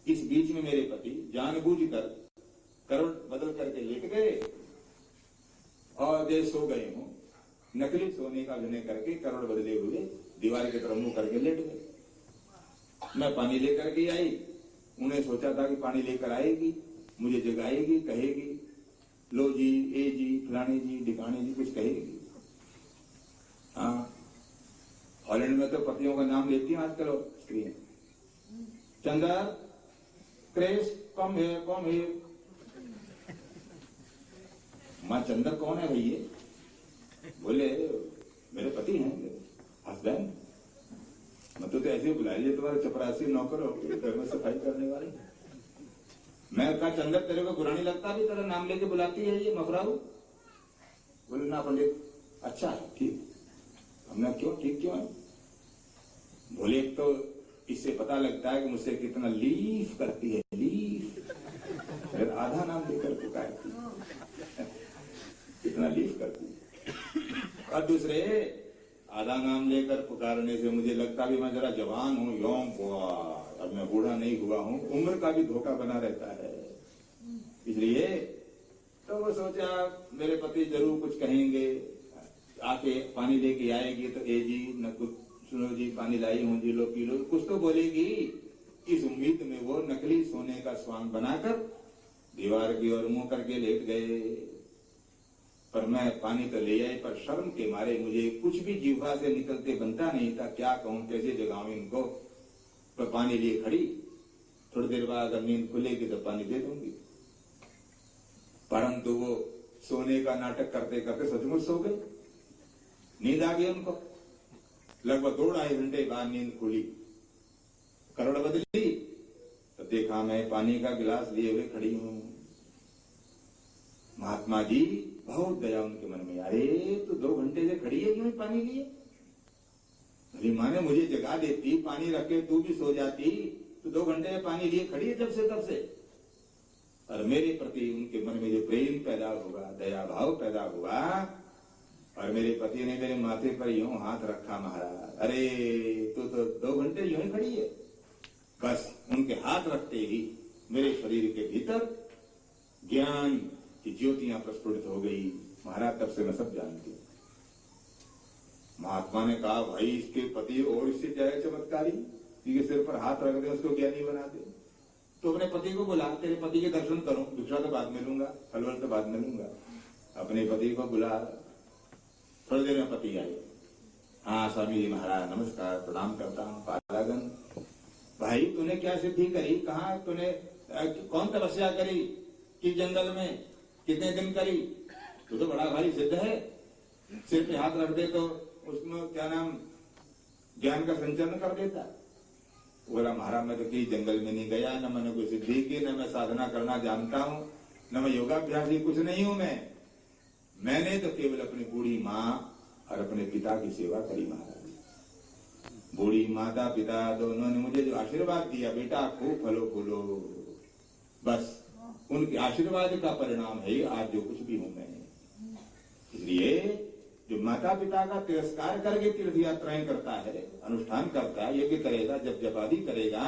इस बीच में मेरे पति जानबूझकर करोड़ बदल करके लेट गए और जैसे सो गए हूं, नकली सोने का अभिनय करके करोड़ बदले हुए दीवार के तरफ मुंह करके लेट गए। मैं पानी लेकर के आई, उन्हें सोचा था कि पानी लेकर आएगी, मुझे जगाएगी, कहेगी लो जी, ए जी, फलाने जी, ढिकाने जी, कुछ कहेगी। हाँ, हॉलैंड में तो पतियों का नाम लेती हैं आजकल स्त्री। चंदा क्रेस कम है, कम है। मां चंदर कौन है भैया? बोले मेरे पति हैं, हस्बैंड। मैं तो ऐसे ही बुला लिया, तुम्हारे चपरासी नौकर हो घर में सफाई करने वाले। मैं कहा चंद्र तेरे को बुरा नहीं लगता भी तेरा नाम लेके बुलाती है ये मफराऊ? बोले ना पंडित, अच्छा है, ठीक। हमने क्यों ठीक क्यों है? बोले तो इससे पता लगता है कि मुझसे कितना लीफ करती है, लीफ। फिर आधा नाम लेकर पुकारती है, कितना लीफ करती है। और दूसरे आधा नाम लेकर पुकारने से मुझे लगता भी मैं जरा जवान हूं, यौम हुआ, अब मैं बूढ़ा नहीं हुआ हूं। उम्र का भी धोखा बना रहता है। इसलिए तो वो सोचा मेरे पति जरूर कुछ कहेंगे, आके पानी लेके आएगी तो ए जी न कुछ सुनो जी, पानी लाई हूं जी, लो पी लो, कुछ तो बोलेगी। इस उम्मीद में वो नकली सोने का स्वांग बनाकर दीवार की ओर मुंह करके लेट गए। पर मैं पानी तो ले आई, पर शर्म के मारे मुझे कुछ भी जीवा से निकलते बनता नहीं था। क्या कहूं, कैसे जगाऊं इनको? पर पानी लिए खड़ी, थोड़ी देर बाद अगर नींद खुलेगी तो पानी दे दूंगी। परंतु वो सोने का नाटक करते करते सचमुच सो गए। नींद आ गई उनको। लगभग 2-2.5 घंटे बाद नींद खुली, करवट बदली तो देखा मैं पानी का गिलास लिए हुए खड़ी हूं। महात्मा जी बहुत दया उनके मन में, अरे तू 2 घंटे से खड़ी है क्यों पानी लिए? अरे माँ ने मुझे जगा देती, पानी रख के तू भी सो जाती, तो 2 घंटे में पानी लिए खड़ी है जब से तब से। और मेरे प्रति उनके मन में जो प्रेम पैदा होगा, दया भाव पैदा हुआ, और मेरे पति ने मेरे माथे पर यूं हाथ रखा, महाराज अरे तू तो 2 घंटे यूं ही खड़ी है। बस उनके हाथ रखते ही मेरे शरीर के भीतर ज्ञान की ज्योतियां प्रस्फुटित हो गई। महाराज तब से मैं सब जानती हूं। महात्मा ने कहा भाई इसके पति और इससे ज्यादा चमत्कारी, इसके सिर पर हाथ रख दे उसको ज्ञानी बना दे। तो अपने पति को बुला, तेरे पति के दर्शन करूं, भिक्षा तो बाद में लूंगा, फलवल तो बाद में लूंगा। अपने पति को बुला, थोड़ी देर में पति आए। हाँ स्वामी जी महाराज नमस्कार, प्रणाम करता हूँ। पालागन भाई तूने क्या सिद्धि करी, कहाँ तूने कौन तपस्या करी, किस जंगल में, कितने दिन करी? तू तो बड़ा भारी सिद्ध है, सिर पे हाथ रख दे तो उसमें क्या नाम ज्ञान का संचरण कर देता। बोला महाराज मैं तो किसी जंगल में नहीं गया, न मैंने कोई सिद्धि की, न मैं साधना करना जानता हूँ, न मैं योगाभ्यासी, कुछ नहीं हूं मैंने तो केवल अपनी बूढ़ी माँ और अपने पिता की सेवा करी। महाराज बूढ़ी माता पिता दोनों ने मुझे जो आशीर्वाद दिया, बेटा खूब फलो फूलो, बस उनके आशीर्वाद का परिणाम है आज जो कुछ भी हूं मैं। इसलिए जो माता पिता का तिरस्कार करके तीर्थ यात्राएं करता है, अनुष्ठान करता है, यज्ञ करेगा, जप जपादि करेगा,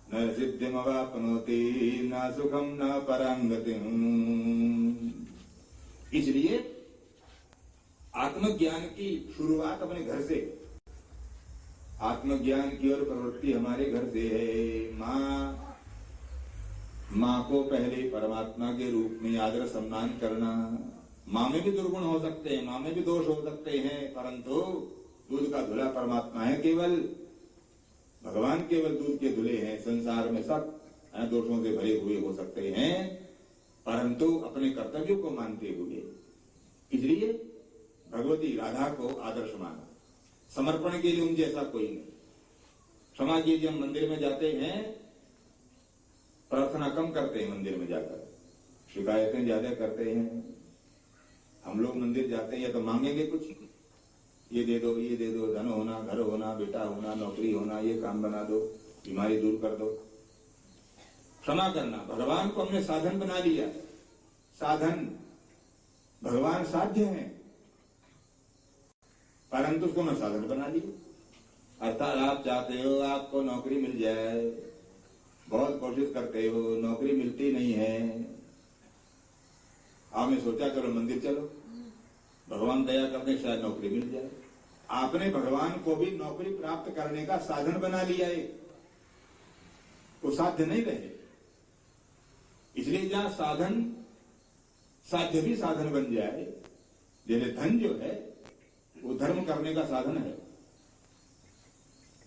न सिद्धिमवाप्नोति न सुखम न परंगतिम। इसलिए आत्मज्ञान की शुरुआत अपने घर से, आत्मज्ञान की ओर प्रवृत्ति हमारे घर से है। माँ को पहले परमात्मा के रूप में आदर सम्मान करना। माँ में भी दुर्गुण हो सकते हैं, माँ में भी दोष हो सकते हैं, परंतु दूध का धुला परमात्मा है केवल, भगवान केवल दूध के धुले हैं। संसार में सब दोषों से भरे हुए हो सकते हैं, परंतु अपने कर्तव्यों को मानते हुए। इसलिए भगवती राधा को आदर्श माना, समर्पण के लिए उन जैसा कोई नहीं। क्षमा कीजिए, हम मंदिर में जाते हैं, प्रार्थना कम करते हैं, मंदिर में जाकर शिकायतें ज्यादा करते हैं। हम लोग मंदिर जाते हैं या तो मांगेंगे कुछ, ये दे दो, ये दे दो, धन होना, घर होना, बेटा होना, नौकरी होना, ये काम बना दो, बीमारी दूर कर दो। क्षमा करना, भगवान को हमने साधन बना लिया। साधन भगवान साध्य है, परंतु उसको न साधन बना लिया। अर्थात आप चाहते हो आपको नौकरी मिल जाए, बहुत कोशिश करते हो, नौकरी मिलती नहीं है। आपने सोचा चलो मंदिर चलो, भगवान दया करने शायद नौकरी मिल जाए। आपने भगवान को भी नौकरी प्राप्त करने का साधन बना लिया है, वो साध्य नहीं रहे। इसलिए जहां साधन साध्य भी साधन बन जाए, जैसे धन जो है वो धर्म करने का साधन है।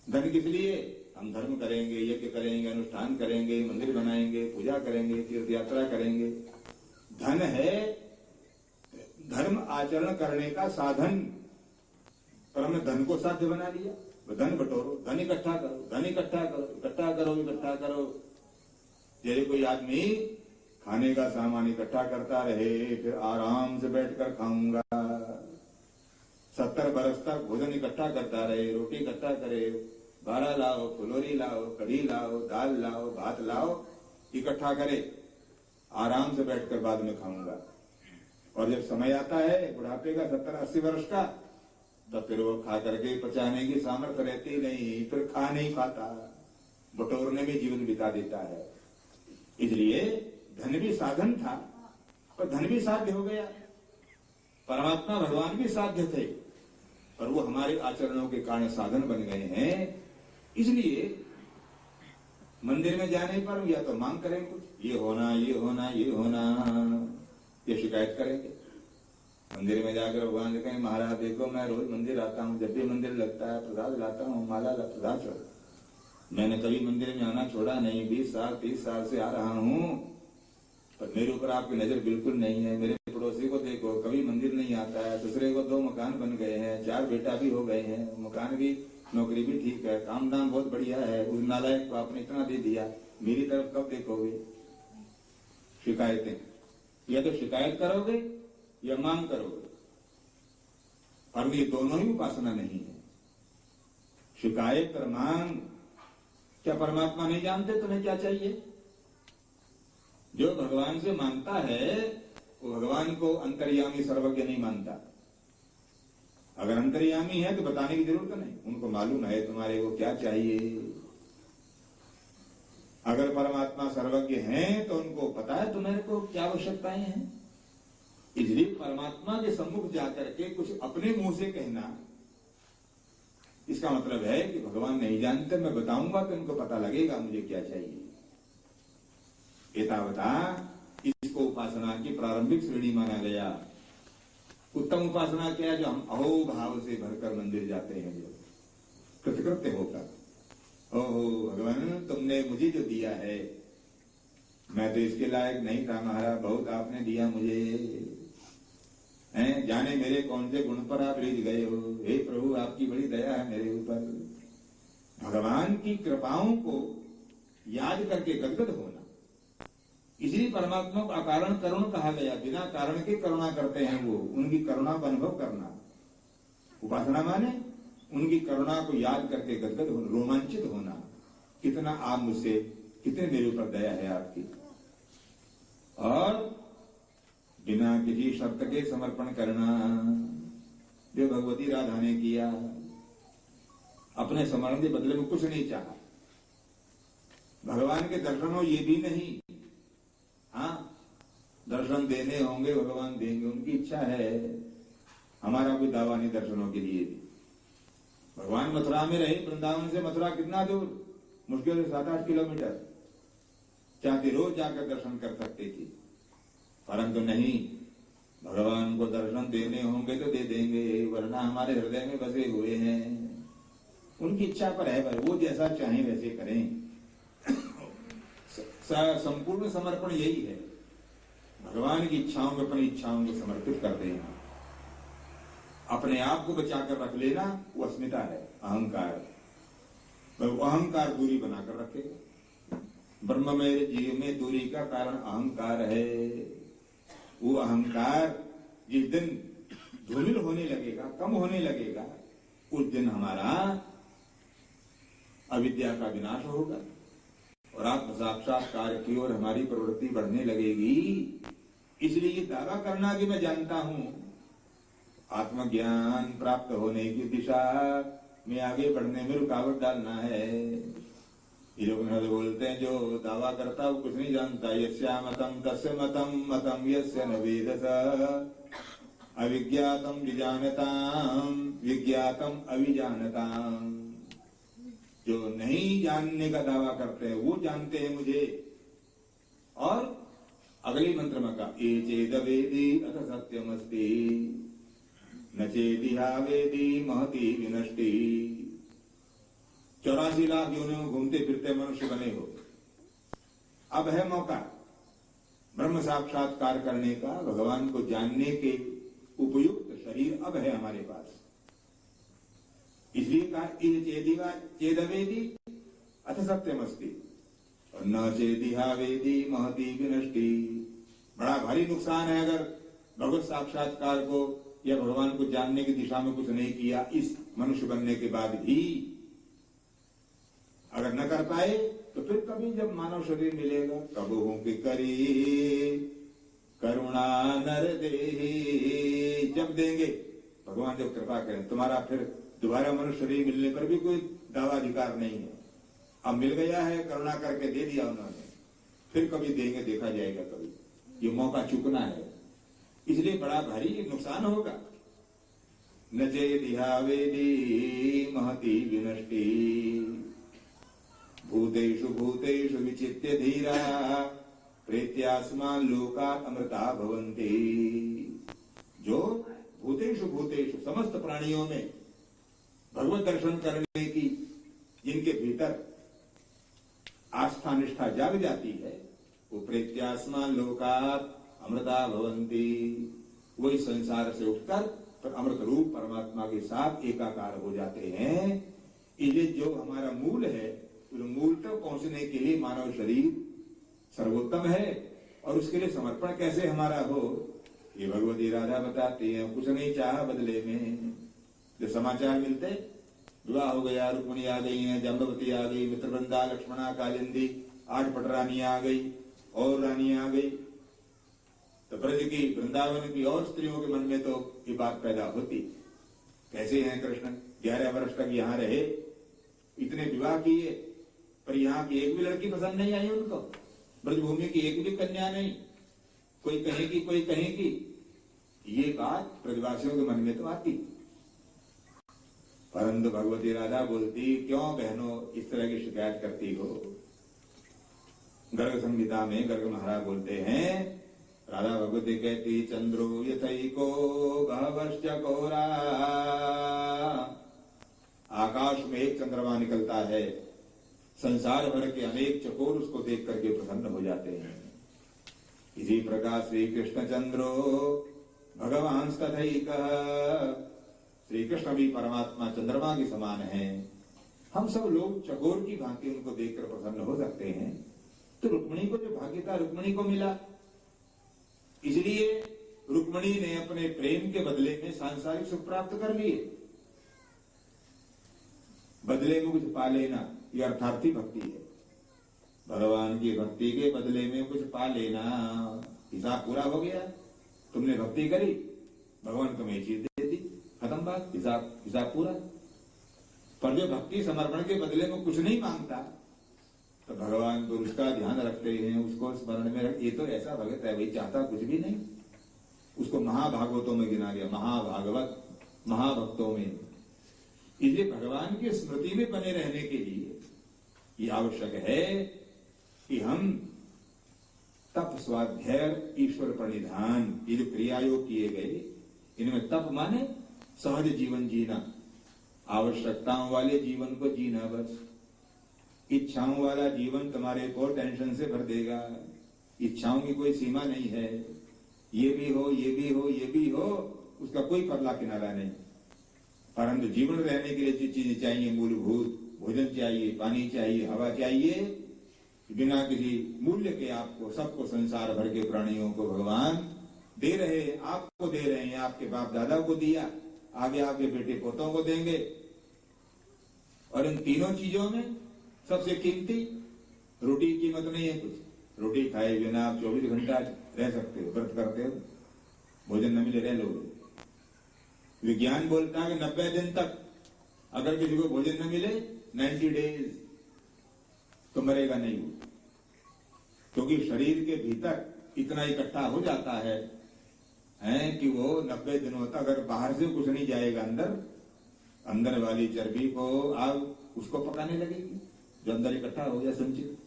धन किस लिए? हम धर्म करेंगे, यज्ञ करेंगे, अनुष्ठान करेंगे, मंदिर बनाएंगे, पूजा करेंगे, तीर्थ यात्रा करेंगे। धन है धर्म आचरण करने का साधन, पर हमने धन को साध्य बना लिया। धन बटोरो, धन इकट्ठा करो, धन इकट्ठा करो, इकट्ठा करो, इकट्ठा करो। जैसे कोई आदमी खाने का सामान इकट्ठा करता रहे, फिर आराम से बैठकर खाऊंगा, 70 बरस तक भोजन इकट्ठा करता रहे, रोटी इकट्ठा करे, बारा लाओ, फुलोरी लाओ, कढ़ी लाओ, दाल लाओ, भात लाओ, इकट्ठा करे, आराम से बैठकर बाद में खाऊंगा। और जब समय आता है बुढ़ापे का 70-80 वर्ष का, तो फिर वो खा करके पचाने की सामर्थ्य रहती नहीं, फिर खा नहीं पाता, बटोरने में जीवन बिता देता है। इसलिए धन भी साधन था, पर धन भी साध्य हो गया। परमात्मा भगवान भी साध्य थे, पर वो हमारे आचरणों के कारण साधन बन गए हैं। इसलिए मंदिर में जाने पर या तो मांग करें कुछ, ये होना, ये होना, ये होना, ये शिकायत करेंगे। मंदिर में जाकर भगवान से कहें, महाराज देखो मैं रोज मंदिर आता हूँ, जब भी मंदिर लगता है प्रसाद लाता हूँ, माला प्रसाद चढ़, मैंने कभी मंदिर में आना छोड़ा नहीं, 20 साल 30 साल से आ रहा हूँ, पर मेरे ऊपर आपकी नजर बिल्कुल नहीं है। मेरे पड़ोसी को देखो, कभी मंदिर नहीं आता है, ससुरे को 2 मकान बन गए हैं, 4 बेटा भी हो गए हैं, मकान भी, नौकरी भी ठीक है, काम दाम बहुत बढ़िया है, उस नालायक को आपने इतना दे दिया, मेरी तरफ कब देखोगे? शिकायतें, या तो शिकायत करोगे या मांग करोगे, और ये दोनों ही उपासना नहीं है। शिकायत और मांग, क्या परमात्मा नहीं जानते तुम्हें क्या चाहिए? जो भगवान से मांगता है वो भगवान को अंतर्यामी सर्वज्ञ नहीं मानता। अगर अंतर्यामी है तो बताने की जरूरत नहीं, उनको मालूम है तुम्हारे को क्या चाहिए। अगर परमात्मा सर्वज्ञ हैं तो उनको पता है तुम्हारे को क्या आवश्यकताएं हैं। इसलिए परमात्मा के सम्मुख जाकर के कुछ अपने मुंह से कहना, इसका मतलब है कि भगवान नहीं जानते, मैं बताऊंगा तो इनको पता लगेगा मुझे क्या चाहिए। एतावता इसको उपासना की प्रारंभिक श्रेणी माना गया। उत्तम उपासना क्या है? जो हम अहो भाव से भरकर मंदिर जाते हैं, जो कृतकृत्य होकर, ओहो भगवान तुमने मुझे जो दिया है, मैं तो इसके लायक नहीं था महाराज, बहुत आपने दिया मुझे, हैं जाने मेरे कौन से गुण पर आप रिझ गए हो, हे प्रभु आपकी बड़ी दया है मेरे ऊपर। भगवान की कृपाओं को याद करके गदगद होना, इसलिए परमात्मा को अकारण करुण कहा गया। बिना कारण के करुणा करते हैं वो, उनकी करुणा का अनुभव करना। उपासना माने उनकी करुणा को याद करके गदगद होना, रोमांचित होना, कितना आप मुझसे, कितने मेरे ऊपर दया है आपकी। और बिना किसी शर्त के समर्पण करना, जो भगवती राधा ने किया, अपने समर्पण के बदले में कुछ नहीं चाहा। भगवान के दर्शन हो ये भी नहीं, हाँ दर्शन देने होंगे भगवान देंगे, उनकी इच्छा है, हमारा कोई दावा नहीं दर्शनों के लिए भी। भगवान मथुरा में रहे, वृंदावन से मथुरा कितना दूर, मुश्किल से 7-8 किलोमीटर, चाहते रोज जाकर दर्शन कर सकते थे, परंतु नहीं, भगवान को दर्शन देने होंगे तो दे देंगे, वरना हमारे हृदय में बसे हुए हैं, उनकी इच्छा पर है भाई, वो जैसा चाहे वैसे करें। संपूर्ण समर्पण यही है, भगवान की इच्छाओं को, अपनी इच्छाओं को समर्पित कर देना, अपने आप को बचाकर रख लेना, वो अस्मिता है, अहंकार। वो अहंकार दूरी बनाकर रखेगा। ब्रह्म में जीव में दूरी का कारण अहंकार है। वो अहंकार जिस दिन धूमिल होने लगेगा, कम होने लगेगा, उस दिन हमारा अविद्या का विनाश होगा और आत्म साक्षात्कार की ओर हमारी प्रवृत्ति बढ़ने लगेगी। इसलिए ये दावा करना कि मैं जानता हूं, आत्मज्ञान प्राप्त होने की दिशा में आगे बढ़ने में रुकावट डालना है। ये लोग बोलते हैं जो दावा करता वो कुछ नहीं जानता। यस्या मतम तस्य मतम, मतम यस्य न वेदस, अविज्ञातम विजानताम, विज्ञातम अविजानताम। जो नहीं जानने का दावा करते हैं वो जानते हैं मुझे। और अगले मंत्र में कहा, ये चेद वेदी अथ सत्यमस्ति, न चेदिहा वेदी महती विनष्टि। 84 लाख योनियों में घूमते फिरते मनुष्य बने हो, अब है मौका ब्रह्म साक्षात्कार करने का, भगवान को जानने के उपयुक्त शरीर अब है हमारे पास। इसलिए कहा चेदवेदी अथ सत्यमस्ति, और न चेदिहा वेदी महती विनष्टि। बड़ा भारी नुकसान है अगर भगवत साक्षात्कार को या भगवान को जानने की दिशा में कुछ नहीं किया, इस मनुष्य बनने के बाद भी अगर न कर पाए तो फिर कभी जब मानव शरीर मिलेगा कब हो कि करी करुणा नर दे, जब देंगे भगवान जब कृपा करें, तुम्हारा फिर दोबारा मनुष्य शरीर मिलने पर भी कोई दावा अधिकार नहीं है। अब मिल गया है, करुणा करके दे दिया उन्होंने, फिर कभी देंगे, देखा जाएगा कभी, ये मौका चूकना है, इसलिए बड़ा भारी नुकसान होगा। न चेदिहा वेदी महती विनष्टि भूतेषु भूतेषु विचित्य धीरा प्रेत्यास्मान लोकात् अमृता भवन्ति। जो भूतेषु भूतेषु समस्त प्राणियों में भगवत दर्शन करने की जिनके भीतर आस्था निष्ठा जाग जाती है, वो प्रेत्यास्मान लोकात् अमृता भवन्ति, वही संसार से उठकर पर अमृत रूप परमात्मा के साथ एकाकार हो जाते हैं। इसलिए जो हमारा मूल है, उस मूल तक पहुंचने के लिए मानव शरीर सर्वोत्तम है, और उसके लिए समर्पण कैसे हमारा हो ये भगवती राधा बताती है। कुछ नहीं चाहा बदले में, जो समाचार मिलते, विवाह हो गया, रुक्मणी आ गई है, जम्बवती आ गई, मित्रवृंदा, लक्ष्मणा, कालिंदी, 8 पट रानी आ गई और रानी आ गई, तो ब्रज की वृंदावन की और स्त्रियों के मन में तो ये बात पैदा होती, कैसे हैं कृष्ण, 11 वर्ष तक यहाँ रहे, इतने विवाह किए, पर यहाँ की एक भी लड़की पसंद नहीं आई उनको, ब्रजभूमि की एक भी कन्या नहीं, कोई कहेगी कोई कहेगी, ये बात ब्रजवासियों के मन में तो आती। परंतु भगवती राधा बोलती, क्यों बहनों इस तरह की शिकायत करती हो। गर्ग संहिता में गर्ग महाराज बोलते हैं, राधा भगवती कहती, चंद्रो यथैको गहवर्ष कोरा, आकाश में एक चंद्रमा निकलता है, संसार भर के अनेक चकोर उसको देख करके प्रसन्न हो जाते हैं। इसी प्रकार श्री कृष्ण चंद्रो भगवान तथैकः, श्री कृष्ण भी परमात्मा चंद्रमा के समान है। हम सब लोग चकोर की भांति उनको देखकर प्रसन्न हो सकते हैं। तो रुक्मिणी को जो भाग्य था रुक्मिणी को मिला, इसलिए रुक्मिणी ने अपने प्रेम के बदले में सांसारिक सुख प्राप्त कर लिए। बदले में कुछ पा लेना, यह अर्थार्थी भक्ति है। भगवान की भक्ति के बदले में कुछ पा लेना, हिसाब पूरा हो गया, तुमने भक्ति करी, भगवान तुम्हें चीज दे दी, खत्म बात, हिसाब पूरा। पर जो भक्ति समर्पण के बदले में कुछ नहीं मांगता, तो भगवान तो उसका ध्यान रखते हैं, उसको स्मरण में रख, ये तो ऐसा भगत है, वही चाहता कुछ भी नहीं। उसको महाभागवतों में गिना गया, महाभागवत, महाभक्तों में। इसलिए भगवान की स्मृति में बने रहने के लिए ये आवश्यक है कि हम तप, स्वाध्याय, ईश्वर प्रणिधान, ये जो क्रियायोग किए गए, इनमें तप माने सहज जीवन जीना, आवश्यकताओं वाले जीवन को जीना, बस। इच्छाओं वाला जीवन तुम्हारे को टेंशन से भर देगा। इच्छाओं की कोई सीमा नहीं है, ये भी हो, ये भी हो, ये भी हो, उसका कोई पतला किनारा नहीं। परंतु जीवन रहने के लिए जो चीजें चाहिए, मूलभूत भोजन चाहिए, पानी चाहिए, हवा चाहिए, बिना किसी मूल्य के आपको सबको, संसार भर के प्राणियों को भगवान दे रहे हैं, आपको दे रहे हैं, आपके बाप दादा को दिया, आगे आपके बेटे पोतों को देंगे। और इन तीनों चीजों में सबसे कीमती रोटी की कीमत नहीं है कुछ। रोटी खाए बिना आप 24 घंटा रह सकते हो, व्रत करते हो, भोजन न मिले रह लोगे। विज्ञान बोलता है कि 90 दिन तक अगर किसी को भोजन न मिले, 90 डेज, तो मरेगा नहीं, क्योंकि शरीर के भीतर इतना इकट्ठा हो जाता है कि वो 90 दिनों तक अगर बाहर से कुछ नहीं जाएगा, अंदर वाली चर्बी को आग उसको पकाने लगेगी, जो अंदर इकट्ठा हो गया संचित।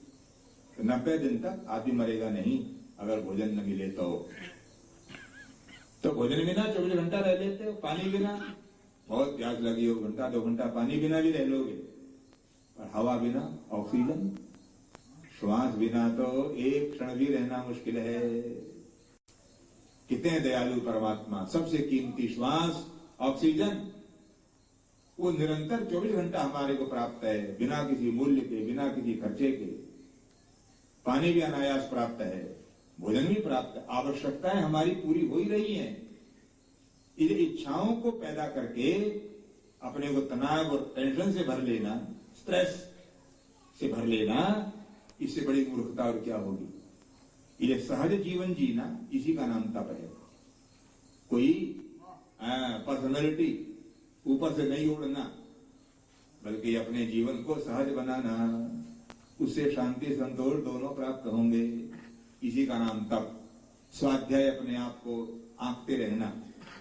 तो 90 दिन तक आदमी मरेगा नहीं अगर भोजन न मिले तो भोजन बिना 24 घंटा रह लेते हो, पानी बिना बहुत प्यास लगी हो, घंटा 2 घंटा पानी बिना भी रह लोगे, और हवा बिना, ऑक्सीजन, श्वास बिना तो एक क्षण भी रहना मुश्किल है। कितने दयालु परमात्मा, सबसे कीमती श्वास, ऑक्सीजन, वो निरंतर 24 घंटा हमारे को प्राप्त है, बिना किसी मूल्य के, बिना किसी खर्चे के। पानी भी अनायास प्राप्त है, भोजन भी प्राप्त है, आवश्यकताएं हमारी पूरी हो ही रही हैं। इन इच्छाओं को पैदा करके अपने को तनाव और टेंशन से भर लेना, स्ट्रेस से भर लेना, इससे बड़ी मूर्खता और क्या होगी। ये सहज जीवन जीना, इसी का नाम तप है। कोई पर्सनैलिटी ऊपर से नहीं उड़ना, बल्कि अपने जीवन को सहज बनाना, उससे शांति संतोष दोनों प्राप्त होंगे। इसी का नाम तप। स्वाध्याय, अपने आप को आंकते रहना,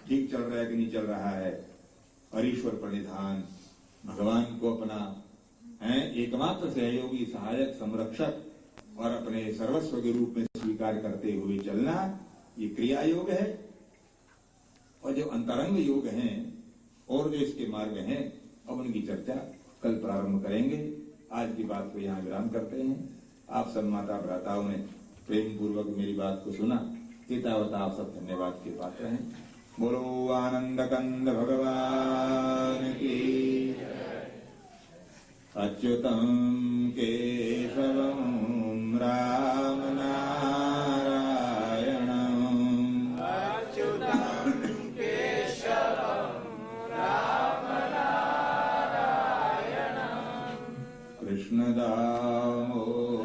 ठीक चल रहा है कि नहीं चल रहा है, और ईश्वर प्रणिधान, भगवान को अपना एकमात्र सहयोगी, सहायक, संरक्षक और अपने सर्वस्व के रूप में स्वीकार करते हुए चलना, ये क्रिया योग है। और जो अंतरंग योग हैं और जो इसके मार्ग हैं, अब उनकी चर्चा कल प्रारंभ करेंगे। आज की बात को यहाँ विराम करते हैं। आप सब माता भ्राताओं ने प्रेम पूर्वक मेरी बात को सुना, एतावत आप सब धन्यवाद के पात्र हैं। बोलो आनंद कंद भगवान की। अच्युतम केशवम राम नारायणम, अच्युतम केशवम राम नारायणम, कृष्ण दामोदरम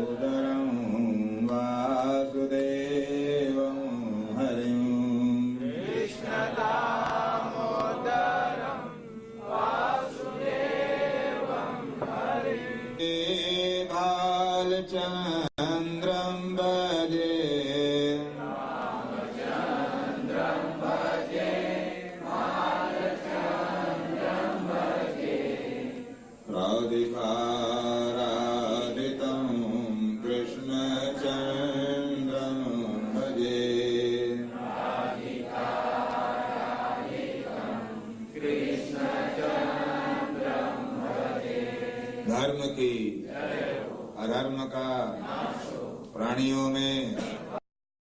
वासुदेवम हरिम, कृष्ण दामोदरम वासुदेवम हरिम, भालचंद्रम भजे, रामचंद्रम भजे, भालचंद्रम भजे, राधिकाराधितं कृष्णचन्द्रं भजे, कृष्णचंद्रम भजे। धर्म की, अधर्म का, प्राणियों में